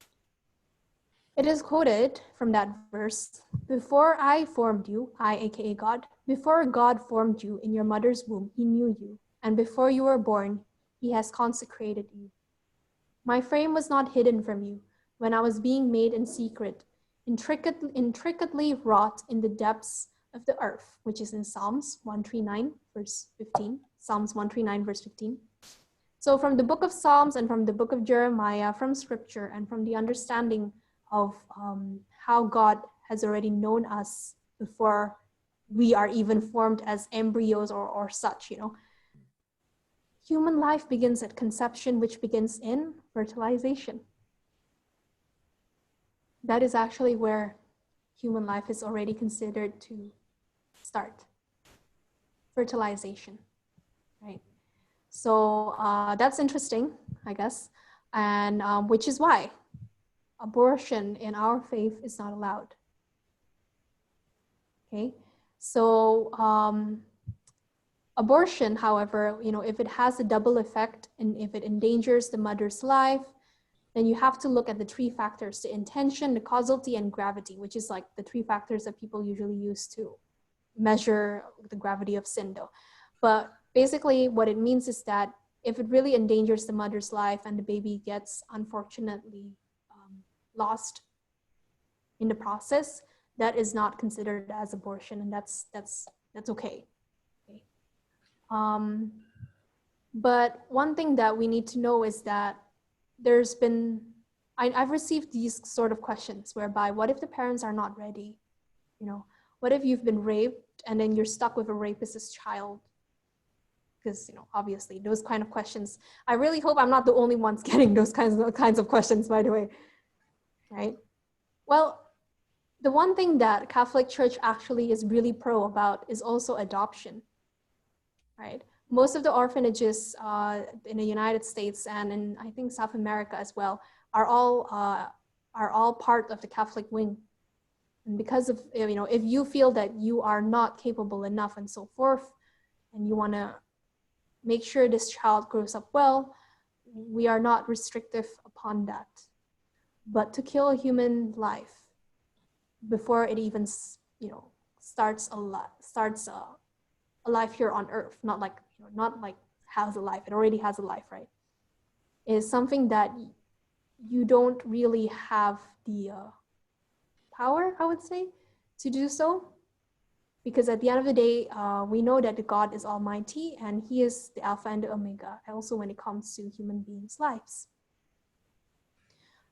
it is quoted from that verse, "Before I formed you, I, aka God, before God formed you in your mother's womb, he knew you, and before you were born, he has consecrated you. My frame was not hidden from you when I was being made in secret, intricately wrought in the depths of the earth," which is in Psalms 139, verse 15. Psalms 139, verse 15. So from the book of Psalms and from the book of Jeremiah, from scripture and from the understanding of how God has already known us before we are even formed as embryos or such, human life begins at conception, which begins in fertilization. That is actually where human life is already considered to start. Fertilization, right? So that's interesting, I guess, and which is why abortion in our faith is not allowed. Okay, so abortion, however, if it has a double effect and if it endangers the mother's life, then you have to look at the three factors: the intention, the causality, and gravity, which is like the three factors that people usually use to measure the gravity of sin, though. But basically what it means is that if it really endangers the mother's life and the baby gets unfortunately lost in the process, that is not considered as abortion, and that's okay. But one thing that we need to know is that I've received these sort of questions whereby, what if the parents are not ready? What if you've been raped and then you're stuck with a rapist's child? Because, obviously those kind of questions, I really hope I'm not the only ones getting those kinds of questions, by the way, right? Well, the one thing that Catholic Church actually is really pro about is also adoption, right? Most of the orphanages in the United States and in, I think, South America as well are all part of the Catholic wing. And because of, if you feel that you are not capable enough and so forth, and you want to make sure this child grows up well, we are not restrictive upon that. But to kill a human life before it even, starts a life here on earth, not like has a life, it already has a life, right? Is something that you don't really have the power, I would say, to do so. Because at the end of the day, we know that God is almighty and he is the Alpha and the Omega, also when it comes to human beings' lives.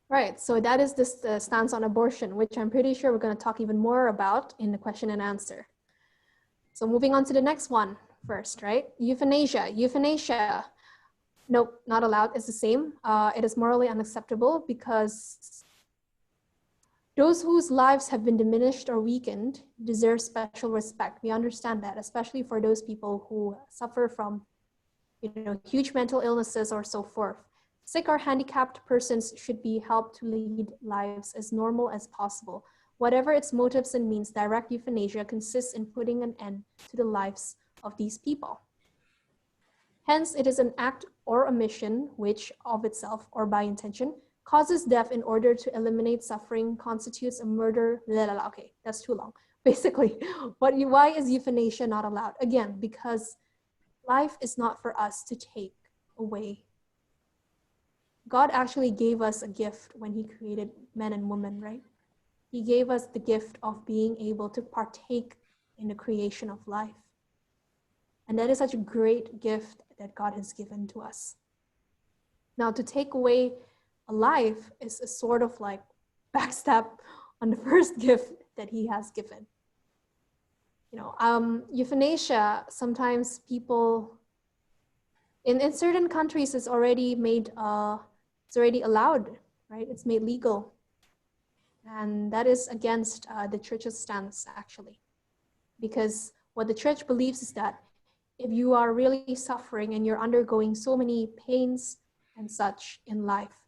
Right, so that is this stance on abortion, which I'm pretty sure we're going to talk even more about in the question and answer. So moving on to the next one first, right? Euthanasia. Euthanasia, nope, not allowed. It's the same. It is morally unacceptable because those whose lives have been diminished or weakened deserve special respect. We understand that, especially for those people who suffer from, huge mental illnesses or so forth. Sick or handicapped persons should be helped to lead lives as normal as possible. Whatever its motives and means, direct euthanasia consists in putting an end to the lives of these people. Hence, it is an act or omission which, of itself or by intention, causes death in order to eliminate suffering, constitutes a murder. Okay, that's too long. Basically, why is euthanasia not allowed? Again, because life is not for us to take away. God actually gave us a gift when he created men and women, right? He gave us the gift of being able to partake in the creation of life. And that is such a great gift that God has given to us. Now, to take away a life is a sort of like backstab on the first gift that he has given. Euthanasia, sometimes people, in certain countries, it's already made, it's already allowed, right? It's made legal. And that is against the church's stance, actually. Because what the church believes is that if you are really suffering and you're undergoing so many pains and such in life,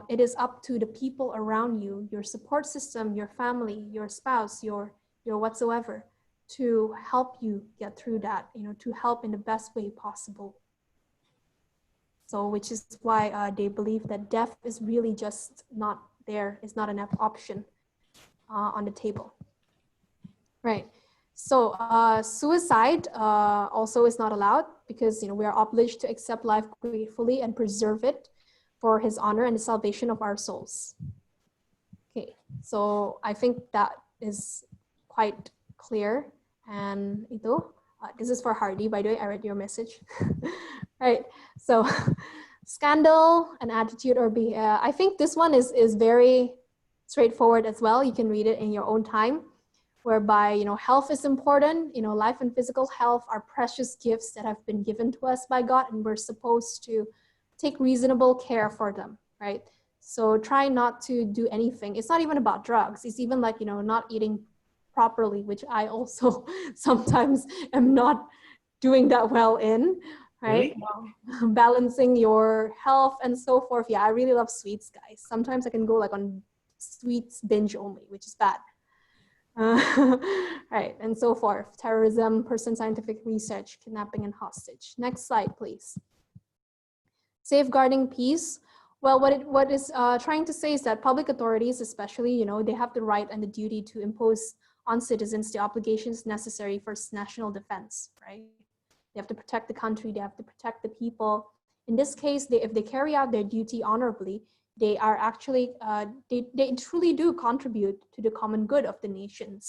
it is up to the people around you, your support system, your family, your spouse, your whatsoever, to help you get through that, to help in the best way possible. So, which is why they believe that death is really just not there, is not an option on the table. Right. So suicide also is not allowed because we are obliged to accept life gratefully and preserve it for his honor and the salvation of our souls. Okay, so I think that is quite clear. And this is for Hardy, by the way, I read your message. Right, so scandal and attitude or behavior. I think this one is very straightforward as well. You can read it in your own time, whereby, health is important. Life and physical health are precious gifts that have been given to us by God, and we're supposed to take reasonable care for them, right? So try not to do anything. It's not even about drugs. It's even like, not eating properly, which I also sometimes am not doing that well in, right? Really? Balancing your health and so forth. Yeah, I really love sweets, guys. Sometimes I can go like on sweets binge only, which is bad. Right, and so forth. Terrorism, person scientific research, kidnapping, and hostage. Next slide, please. Safeguarding peace. Well, what is trying to say is that public authorities, especially, they have the right and the duty to impose on citizens the obligations necessary for national defense, right? They have to protect the country, they have to protect the people. In this case, if they carry out their duty honorably, they are actually, they truly do contribute to the common good of the nation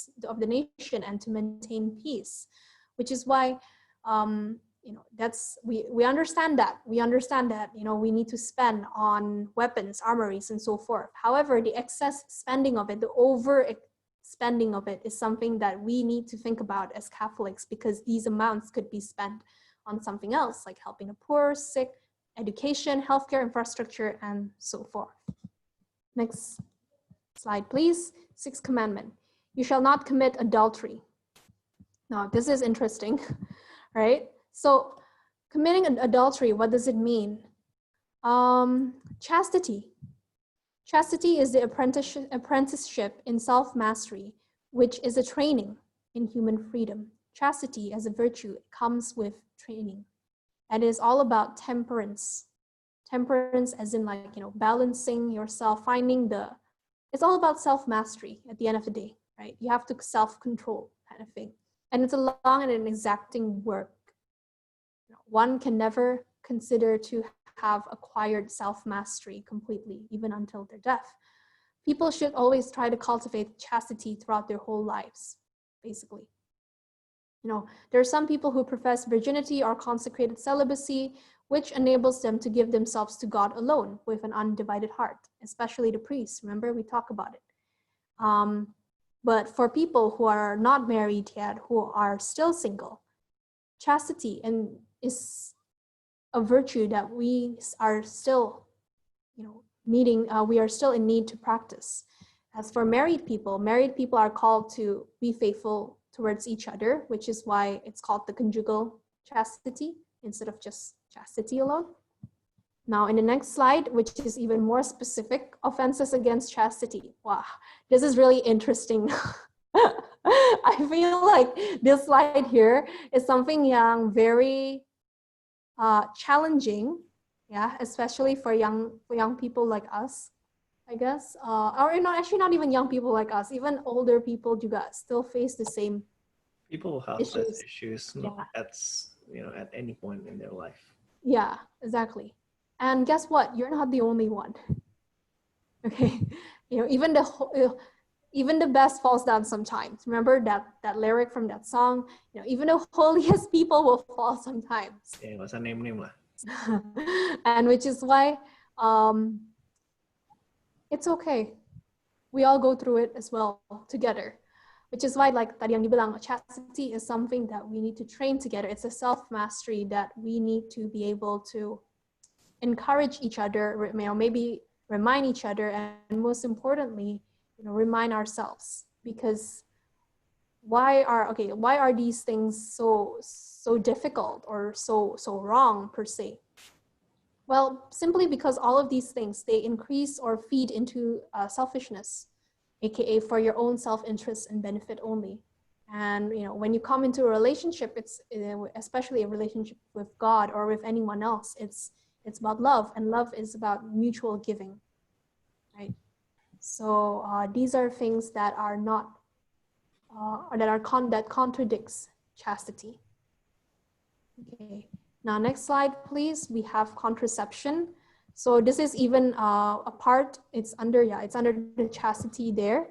and to maintain peace, which is why, we understand that. We understand that, we need to spend on weapons, armories, and so forth. However, the excess spending of it, the over spending of it is something that we need to think about as Catholics, because these amounts could be spent on something else, like helping the poor, sick, education, healthcare infrastructure, and so forth. Next slide, please. Sixth commandment. You shall not commit adultery. Now, this is interesting, right? So committing adultery, what does it mean? Chastity. Chastity is the apprenticeship in self-mastery, which is a training in human freedom. Chastity as a virtue comes with training. And it is all about temperance, Temperance as in like, balancing yourself, it's all about self-mastery at the end of the day, right? You have to self-control kind of thing. And it's a long and an exacting work. One can never consider to have acquired self-mastery completely, even until their death. People should always try to cultivate chastity throughout their whole lives, basically. There are some people who profess virginity or consecrated celibacy, which enables them to give themselves to God alone with an undivided heart, especially the priests. Remember, we talk about it. But for people who are not married yet, who are still single, chastity is a virtue that we are still, we are still in need to practice. As for married people are called to be faithful towards each other, which is why it's called the conjugal chastity instead of just chastity alone. Now, in the next slide, which is even more specific, offenses against chastity. Wow, this is really interesting. I feel like this slide here is something very challenging, especially for young people like us, I guess, or not even young people like us, even older people juga still face the same people have such issues at any point in their life. Yeah, exactly. And guess what? You're not the only one. Okay, even the best falls down sometimes. Remember that lyric from that song? Even the holiest people will fall sometimes. Yeah, nggak usah name lah. And which is why it's okay. We all go through it as well together. Which is why, like tadi yang dibilang, chastity is something that we need to train together. It's a self-mastery that we need to be able to encourage each other, maybe remind each other, and most importantly, remind ourselves. Because why are these things so difficult or so wrong per se? Well, simply because all of these things, they increase or feed into selfishness, aka for your own self-interest and benefit only. And when you come into a relationship, it's especially a relationship with God or with anyone else, it's about love, and love is about mutual giving, right? So these are things that are not that contradicts chastity. Okay. Now, next slide, please. We have contraception. So this is even a part. It's under the chastity there.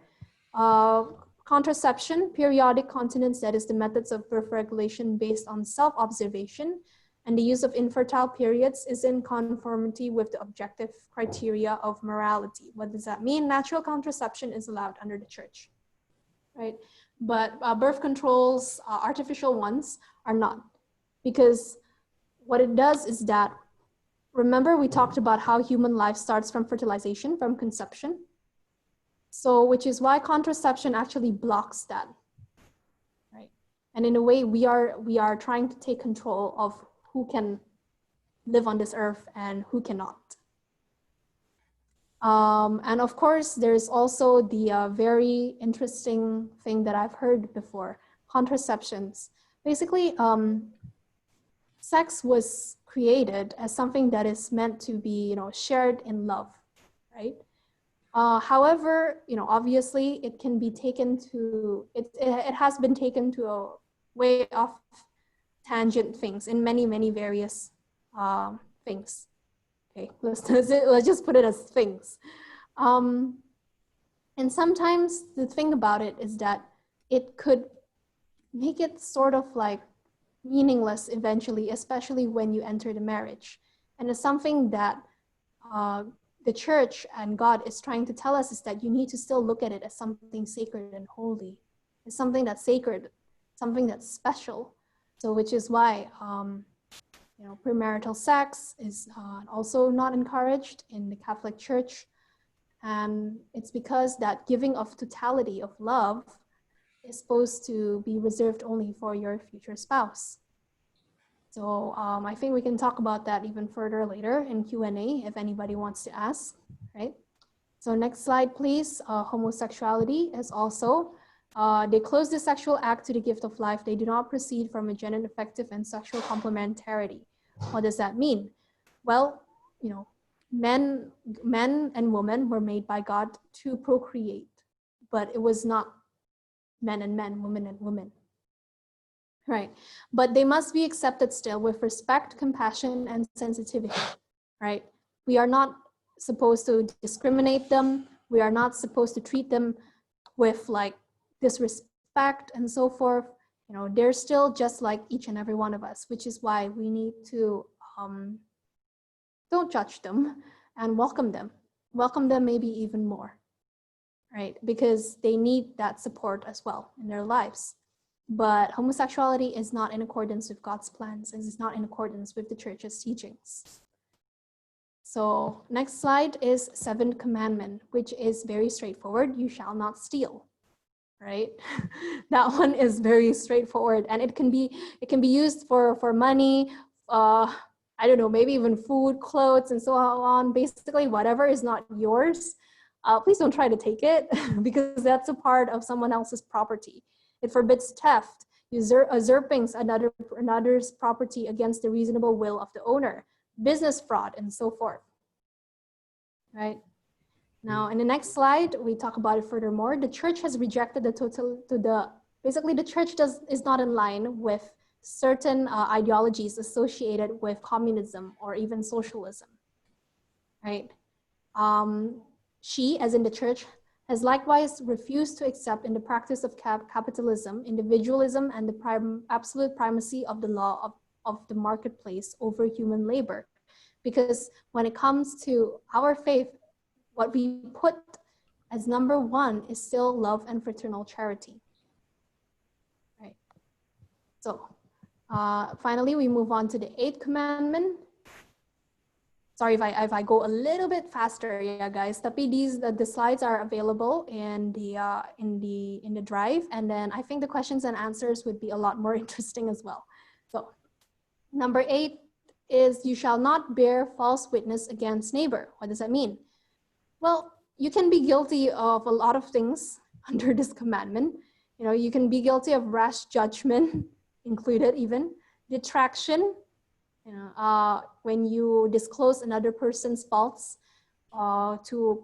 Contraception, periodic continence, that is the methods of birth regulation based on self-observation, and the use of infertile periods is in conformity with the objective criteria of morality. What does that mean? Natural contraception is allowed under the church, right? But birth controls, artificial ones, are not. Because what it does is that, remember we talked about how human life starts from fertilization, from conception? So, which is why contraception actually blocks that, right? And in a way, we are trying to take control of who can live on this earth and who cannot. And of course, there's also the very interesting thing that I've heard before, contraceptions. Basically, sex was created as something that is meant to be, shared in love, right? However, obviously it can be taken to, it has been taken to a way off tangent things in many various things. Okay, let's just put it as things. And sometimes the thing about it is that it could make it sort of like meaningless eventually, especially when you enter the marriage. And it's something that the church and God is trying to tell us, is that you need to still look at it as something sacred and holy. It's something that's sacred, something that's special. So which is why premarital sex is also not encouraged in the Catholic Church. And it's because that giving of totality of love is supposed to be reserved only for your future spouse. So I think we can talk about that even further later in Q&A if anybody wants to ask, right? So next slide, please. Homosexuality is also, they close the sexual act to the gift of life. They do not proceed from a genuine, effective, and sexual complementarity. What does that mean? Well, men and women were made by God to procreate, but it was not men and men, women and women. Right. But they must be accepted still with respect, compassion, and sensitivity. Right. We are not supposed to discriminate them. We are not supposed to treat them with like disrespect and so forth. They're still just like each and every one of us, which is why we need to don't judge them and welcome them maybe even more, right? Because they need that support as well in their lives. But homosexuality is not in accordance with God's plans, and is not in accordance with the church's teachings. So next slide is 7th commandment, which is very straightforward. You shall not steal, right? That one is very straightforward, and it can be used for money, I don't know, maybe even food, clothes, and so on. Basically, whatever is not yours, please don't try to take it because that's a part of someone else's property. It forbids theft, usurping another's property against the reasonable will of the owner, business fraud, and so forth. Right? Now, in the next slide, we talk about it furthermore. The church has rejected basically the church is not in line with certain ideologies associated with communism or even socialism, right? She, as in the church, has likewise refused to accept in the practice of capitalism, individualism, and the absolute primacy of the law of the marketplace over human labor. Because when it comes to our faith, what we put as number one is still love and fraternal charity, right? So finally, we move on to the 8th commandment. Sorry if I go a little bit faster, yeah, guys. Tapi the slides are available in the drive, and then I think the questions and answers would be a lot more interesting as well. So, number 8 is you shall not bear false witness against neighbor. What does that mean? Well, you can be guilty of a lot of things under this commandment. You can be guilty of rash judgment, included even detraction. When you disclose another person's faults to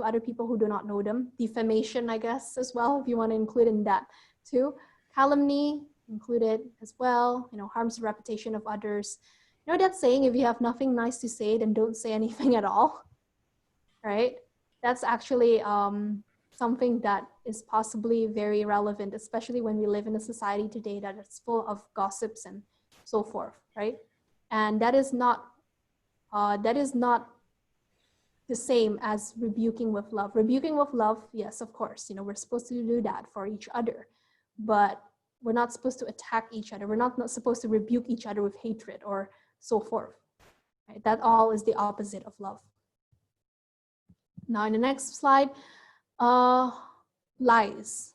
other people who do not know them. Defamation, I guess, as well, if you want to include in that too. Calumny included as well. Harms the reputation of others. That saying, if you have nothing nice to say, then don't say anything at all, right? That's actually something that is possibly very relevant, especially when we live in a society today that is full of gossips and so forth, right? And that is not the same as rebuking with love. Rebuking with love, yes, of course, we're supposed to do that for each other, but we're not supposed to attack each other. We're not supposed to rebuke each other with hatred or so forth. Right? That all is the opposite of love. Now in the next slide, lies.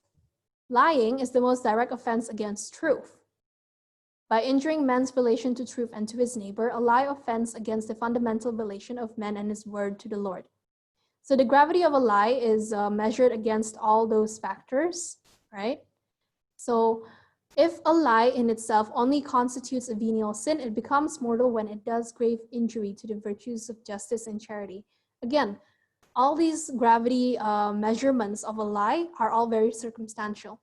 Lying is the most direct offense against truth. By injuring man's relation to truth and to his neighbor, a lie offends against the fundamental relation of man and his word to the Lord. So the gravity of a lie is measured against all those factors, right? So if a lie in itself only constitutes a venial sin, it becomes mortal when it does grave injury to the virtues of justice and charity. Again, all these gravity measurements of a lie are all very circumstantial,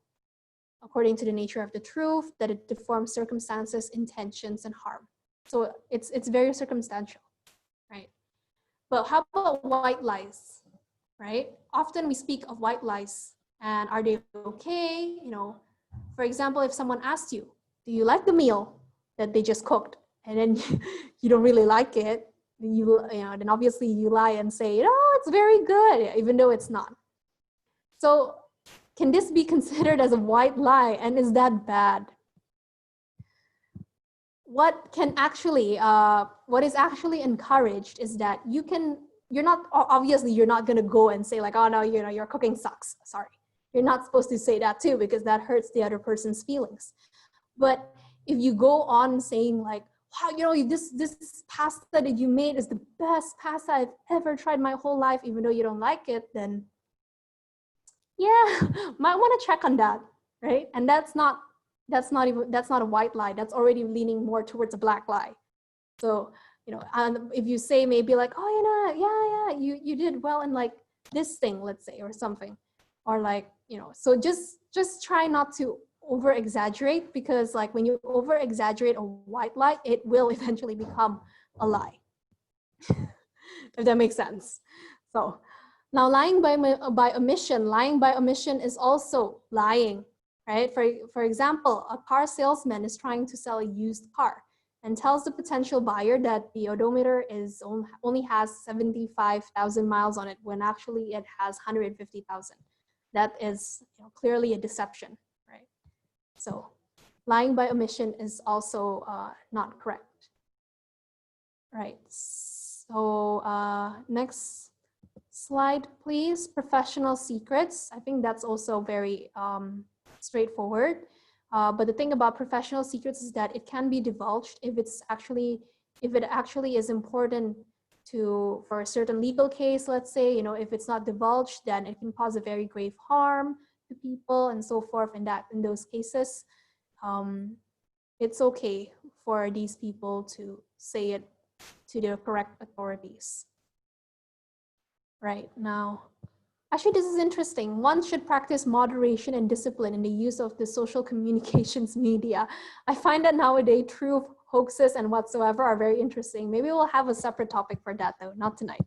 according to the nature of the truth, that it deforms circumstances, intentions, and harm. So it's very circumstantial, right? But how about white lies, right? Often we speak of white lies, and are they okay? For example, if someone asks you, do you like the meal that they just cooked? And then you don't really like it, then obviously you lie and say, oh, it's very good, even though it's not. So can this be considered as a white lie, and is that bad? What is actually encouraged is that you're not going to go and say like, oh no, your cooking sucks. Sorry. You're not supposed to say that too, because that hurts the other person's feelings. But if you go on saying like, wow, this pasta that you made is the best pasta I've ever tried my whole life, even though you don't like it, then yeah, might want to check on that, right? And that's not a white lie. That's already leaning more towards a black lie. So and if you say maybe like, oh, yeah, you did well in like this thing, let's say, or something, or like, so just try not to over exaggerate, because like when you over exaggerate a white lie, it will eventually become a lie. If that makes sense. So now lying by omission is also lying, right? For example, a car salesman is trying to sell a used car and tells the potential buyer that the odometer only has 75,000 miles on it, when actually it has 150,000. That is clearly a deception, right? So lying by omission is also not correct. Right, so next slide, please. Professional secrets. I think that's also very straightforward. But the thing about professional secrets is that it can be divulged if it actually is important for a certain legal case, let's say. If it's not divulged, then it can cause a very grave harm to people and so forth. In those cases, it's okay for these people to say it to the correct authorities. Right, now, actually this is interesting. One should practice moderation and discipline in the use of the social communications media. I find that nowadays truth, hoaxes, and whatsoever are very interesting. Maybe we'll have a separate topic for that though, not tonight.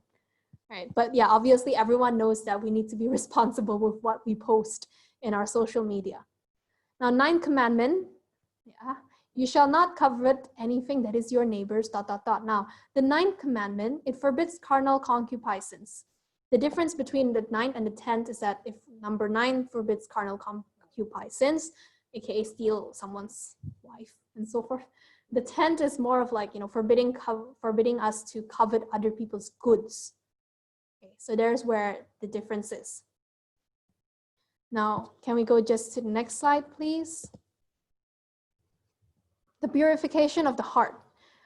Right, but yeah, obviously everyone knows that we need to be responsible with what we post in our social media. Now, 9th commandment, you shall not covet anything that is your neighbor's, ... Now, the 9th commandment, it forbids carnal concupiscence. The difference between the 9th and the 10th is that if number 9 forbids carnal concupiscence, aka steal someone's wife and so forth, the 10th is more of like, forbidding us to covet other people's goods. Okay, so there's where the difference is. Now, can we go just to the next slide, please? The purification of the heart.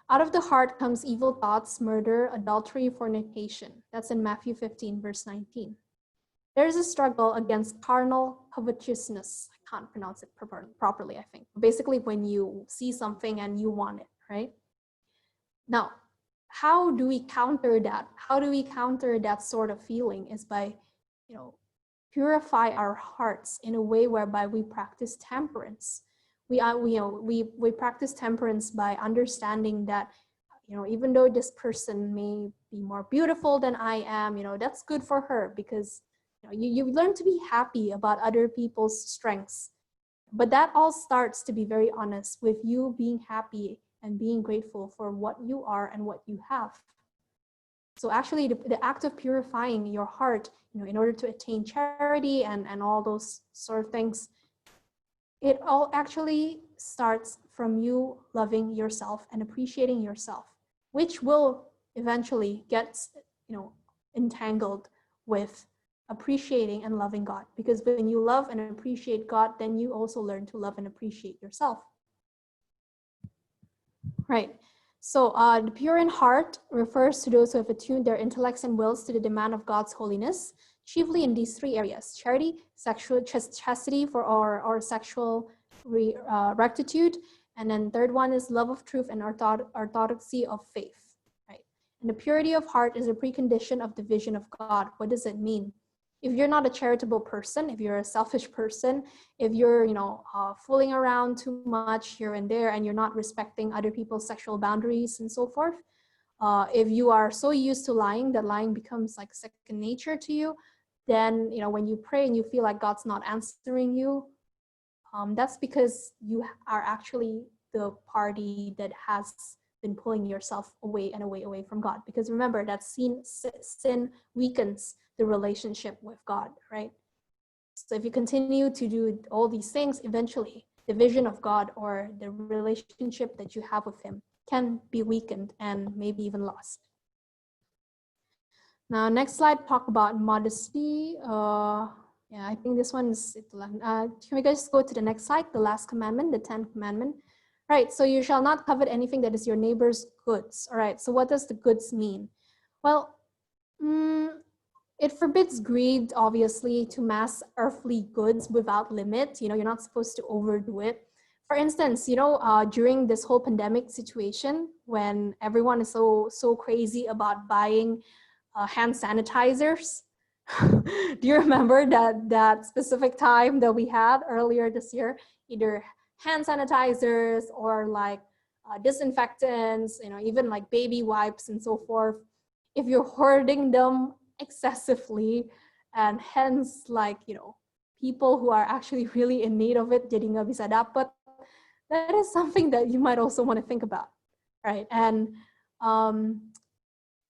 Out of the heart comes evil thoughts, murder, adultery, fornication. That's in Matthew 15, verse 19. There is a struggle against carnal covetousness. I can't pronounce it properly, I think. Basically, when you see something and you want it, right? Now, how do we counter that? How do we counter that sort of feeling? Is by, purify our hearts in a way whereby we practice temperance. We practice temperance by understanding that, even though this person may be more beautiful than I am, that's good for her, because you learn to be happy about other people's strengths. But that all starts, to be very honest, with you being happy and being grateful for what you are and what you have. So actually the act of purifying your heart, in order to attain charity and all those sort of things, it all actually starts from you loving yourself and appreciating yourself, which will eventually get, entangled with appreciating and loving God. Because when you love and appreciate God, then you also learn to love and appreciate yourself. Right. So the pure in heart refers to those who have attuned their intellects and wills to the demand of God's holiness, chiefly in these 3 areas: charity, sexual chastity for our sexual rectitude, and then third one is love of truth and orthodoxy of faith. Right. And the purity of heart is a precondition of the vision of God. What does it mean? If you're not a charitable person, if you're a selfish person, if you're, fooling around too much here and there, and you're not respecting other people's sexual boundaries and so forth, if you are so used to lying that lying becomes like second nature to you, then, when you pray and you feel like God's not answering you, that's because you are actually the party that has been pulling yourself away and away from God. Because remember that sin weakens the relationship with God, right? So if you continue to do all these things, eventually the vision of God or the relationship that you have with Him can be weakened and maybe even lost. Now, next slide, talk about modesty. Yeah, I think this one is, can we guys go to the next slide, the last commandment, the 10th commandment? Right, so you shall not covet anything that is your neighbor's goods. All right, so what does the goods mean? Well, it forbids greed, obviously, to mass earthly goods without limit. You're not supposed to overdo it. For instance, during this whole pandemic situation, when everyone is so crazy about buying hand sanitizers, do you remember that specific time that we had earlier this year? Either hand sanitizers or like disinfectants, even like baby wipes and so forth. If you're hoarding them excessively, and hence people who are actually really in need of it jadi nggak bisa dapat, that is something that you might also want to think about, right? And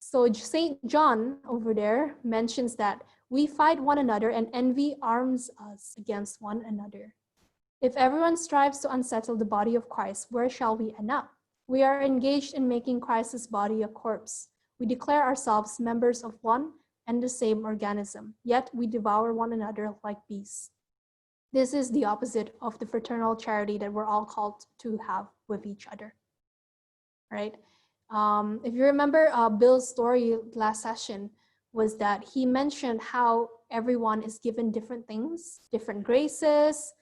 so St. John over there mentions that we fight one another and envy arms us against one another. If everyone strives to unsettle the body of Christ, where shall we end up? We are engaged in making Christ's body a corpse. We declare ourselves members of one and the same organism, yet we devour one another like beasts. This is the opposite of the fraternal charity that we're all called to have with each other, right? If you remember, Bill's story last session was that he mentioned how everyone is given different things, different graces.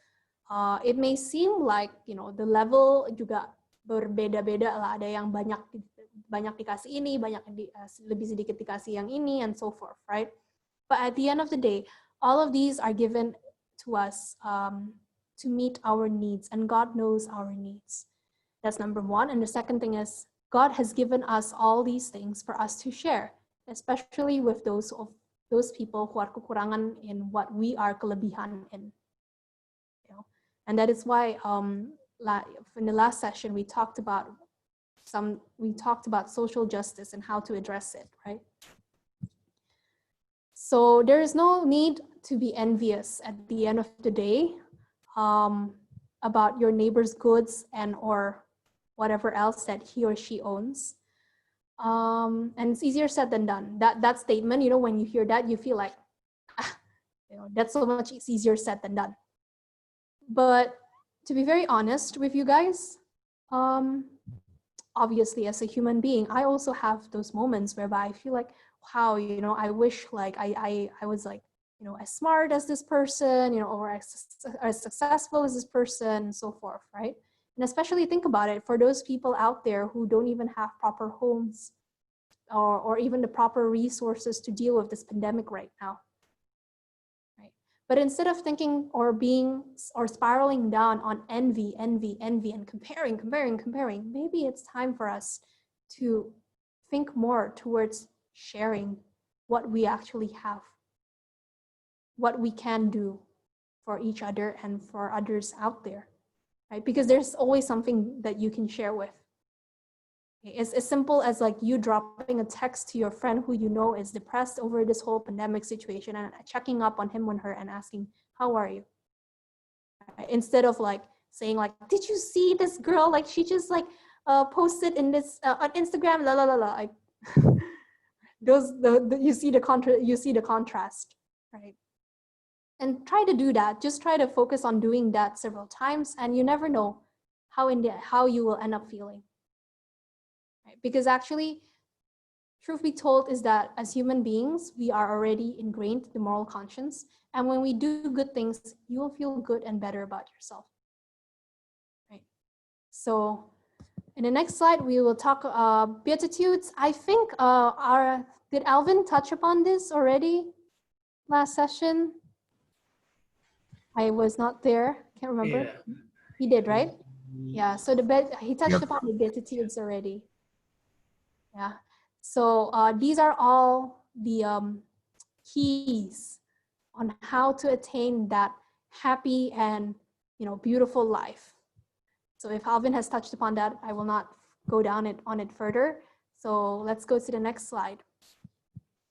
It may seem like, the level juga berbeda-beda lah. Ada yang banyak dikasih ini, lebih sedikit dikasih yang ini, and so forth, right? But at the end of the day, all of these are given to us to meet our needs, and God knows our needs. That's number one. And the second thing is, God has given us all these things for us to share, especially with those people who are kekurangan in what we are kelebihan in. And that is why in the last session we talked about social justice and how to address it, right? So there is no need to be envious at the end of the day about your neighbor's goods and or whatever else that he or she owns. And it's easier said than done. That statement, when you hear that, you feel like, that's so much easier said than done. But to be very honest with you guys, obviously as a human being, I also have those moments whereby I feel like, wow, I wish like I was like, as smart as this person, or as successful as this person, and so forth, right? And especially think about it for those people out there who don't even have proper homes or even the proper resources to deal with this pandemic right now. Right? But instead of thinking or spiraling down on envy, and comparing, maybe it's time for us to think more towards sharing what we actually have, what we can do for each other and for others out there, right? Because there's always something that you can share with. It's as simple as like you dropping a text to your friend who is depressed over this whole pandemic situation and checking up on him or her and asking, how are you? Right? Instead of like saying like, did you see this girl? Like she just like posted in this on Instagram, la la la la. Like you see the contrast, right? And try to do that. Just try to focus on doing that several times, and you never know how you will end up feeling. Right? Because actually, truth be told is that as human beings, we are already ingrained the moral conscience, and when we do good things, you will feel good and better about yourself. Right? So, in the next slide, we will talk Beatitudes. I think did Alvin touch upon this already last session? I was not there. Can't remember. Yeah. He did, right? Yeah. So he touched upon the Beatitudes already. Yeah. So these are all the keys on how to attain that happy and beautiful life. So if Alvin has touched upon that, I will not go down on it further. So let's go to the next slide.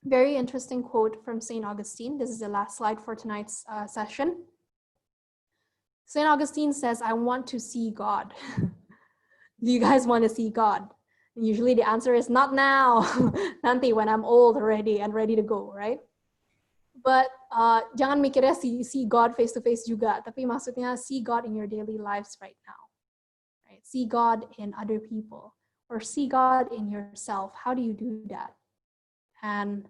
Very interesting quote from St. Augustine. This is the last slide for tonight's session. St. Augustine says, I want to see God. Do you guys want to see God? And usually the answer is not now. Nanti when I'm old already and ready to go, right? But jangan mikirnya see God face to face juga. Tapi maksudnya see God in your daily lives right now. Right? See God in other people or see God in yourself. How do you do that? And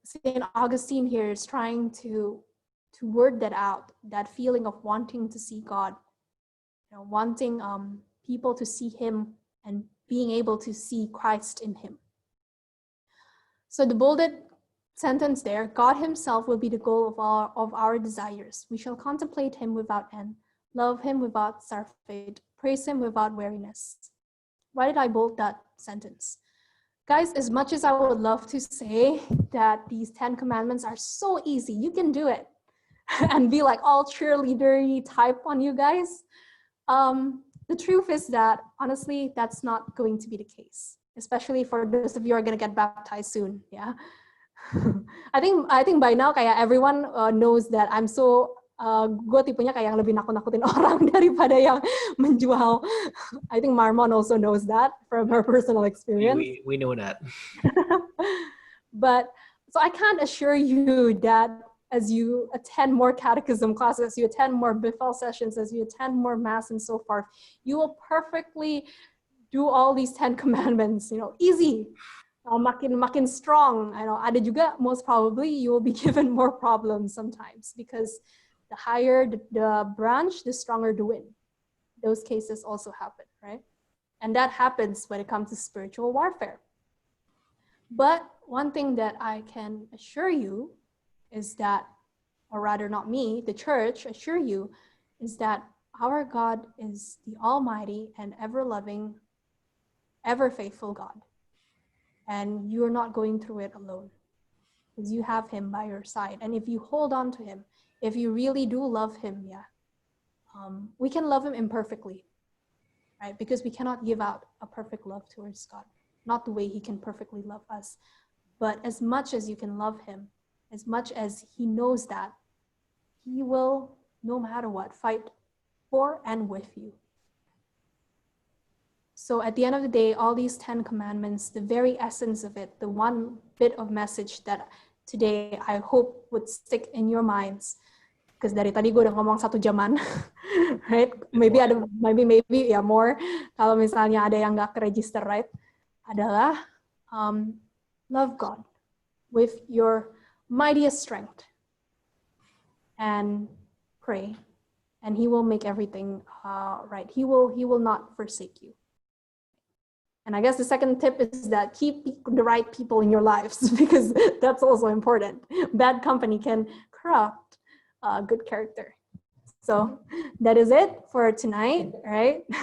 St. Augustine here is trying to word that out, that feeling of wanting to see God wanting people to see him and being able to see Christ in him. So the bolded sentence there, God himself will be the goal of our desires. We shall contemplate him without end, love him without surfeit, praise him without weariness. Why did I bold that sentence? Guys, as much as I would love to say that these 10 commandments are so easy, you can do it, and be like all cheerleader-y type on you guys, the truth is that, honestly, that's not going to be the case, especially for those of you who are going to get baptized soon, yeah? I think by now kayak everyone knows that I'm so gue tipenya kayak yang lebih nakut-nakutin orang daripada yang menjual. I think Marmon also knows that from her personal experience. We know that. But so I can't assure you that as you attend more catechism classes, you attend more Bifal sessions, as you attend more mass and so forth, you will perfectly do all these 10 commandments, easy. Makin strong. I know ada juga, most probably you will be given more problems sometimes, because the higher the branch, the stronger the wind. Those cases also happen, right? And that happens when it comes to spiritual warfare. But one thing that I can assure you is that, or rather not me, the church assure you, is that our God is the almighty and ever-loving, ever-faithful God. And you're not going through it alone, because you have him by your side. And if you hold on to him, if you really do love him, we can love him imperfectly, right? Because we cannot give out a perfect love towards God, not the way he can perfectly love us. But as much as you can love him, as much as he knows that, he will, no matter what, fight for and with you. So at the end of the day, all these 10 commandments, the very essence of it, the one bit of message that today I hope would stick in your minds, because dari tadi gue udah ngomong 1 jaman, right? Maybe more. Kalau misalnya ada yang nggak ke-register, right? Adalah love God with your mightiest strength and pray, and he will make everything right. He will not forsake you. And I guess the second tip is that keep the right people in your lives, because that's also important. Bad company can corrupt good character. So that is it for tonight, right?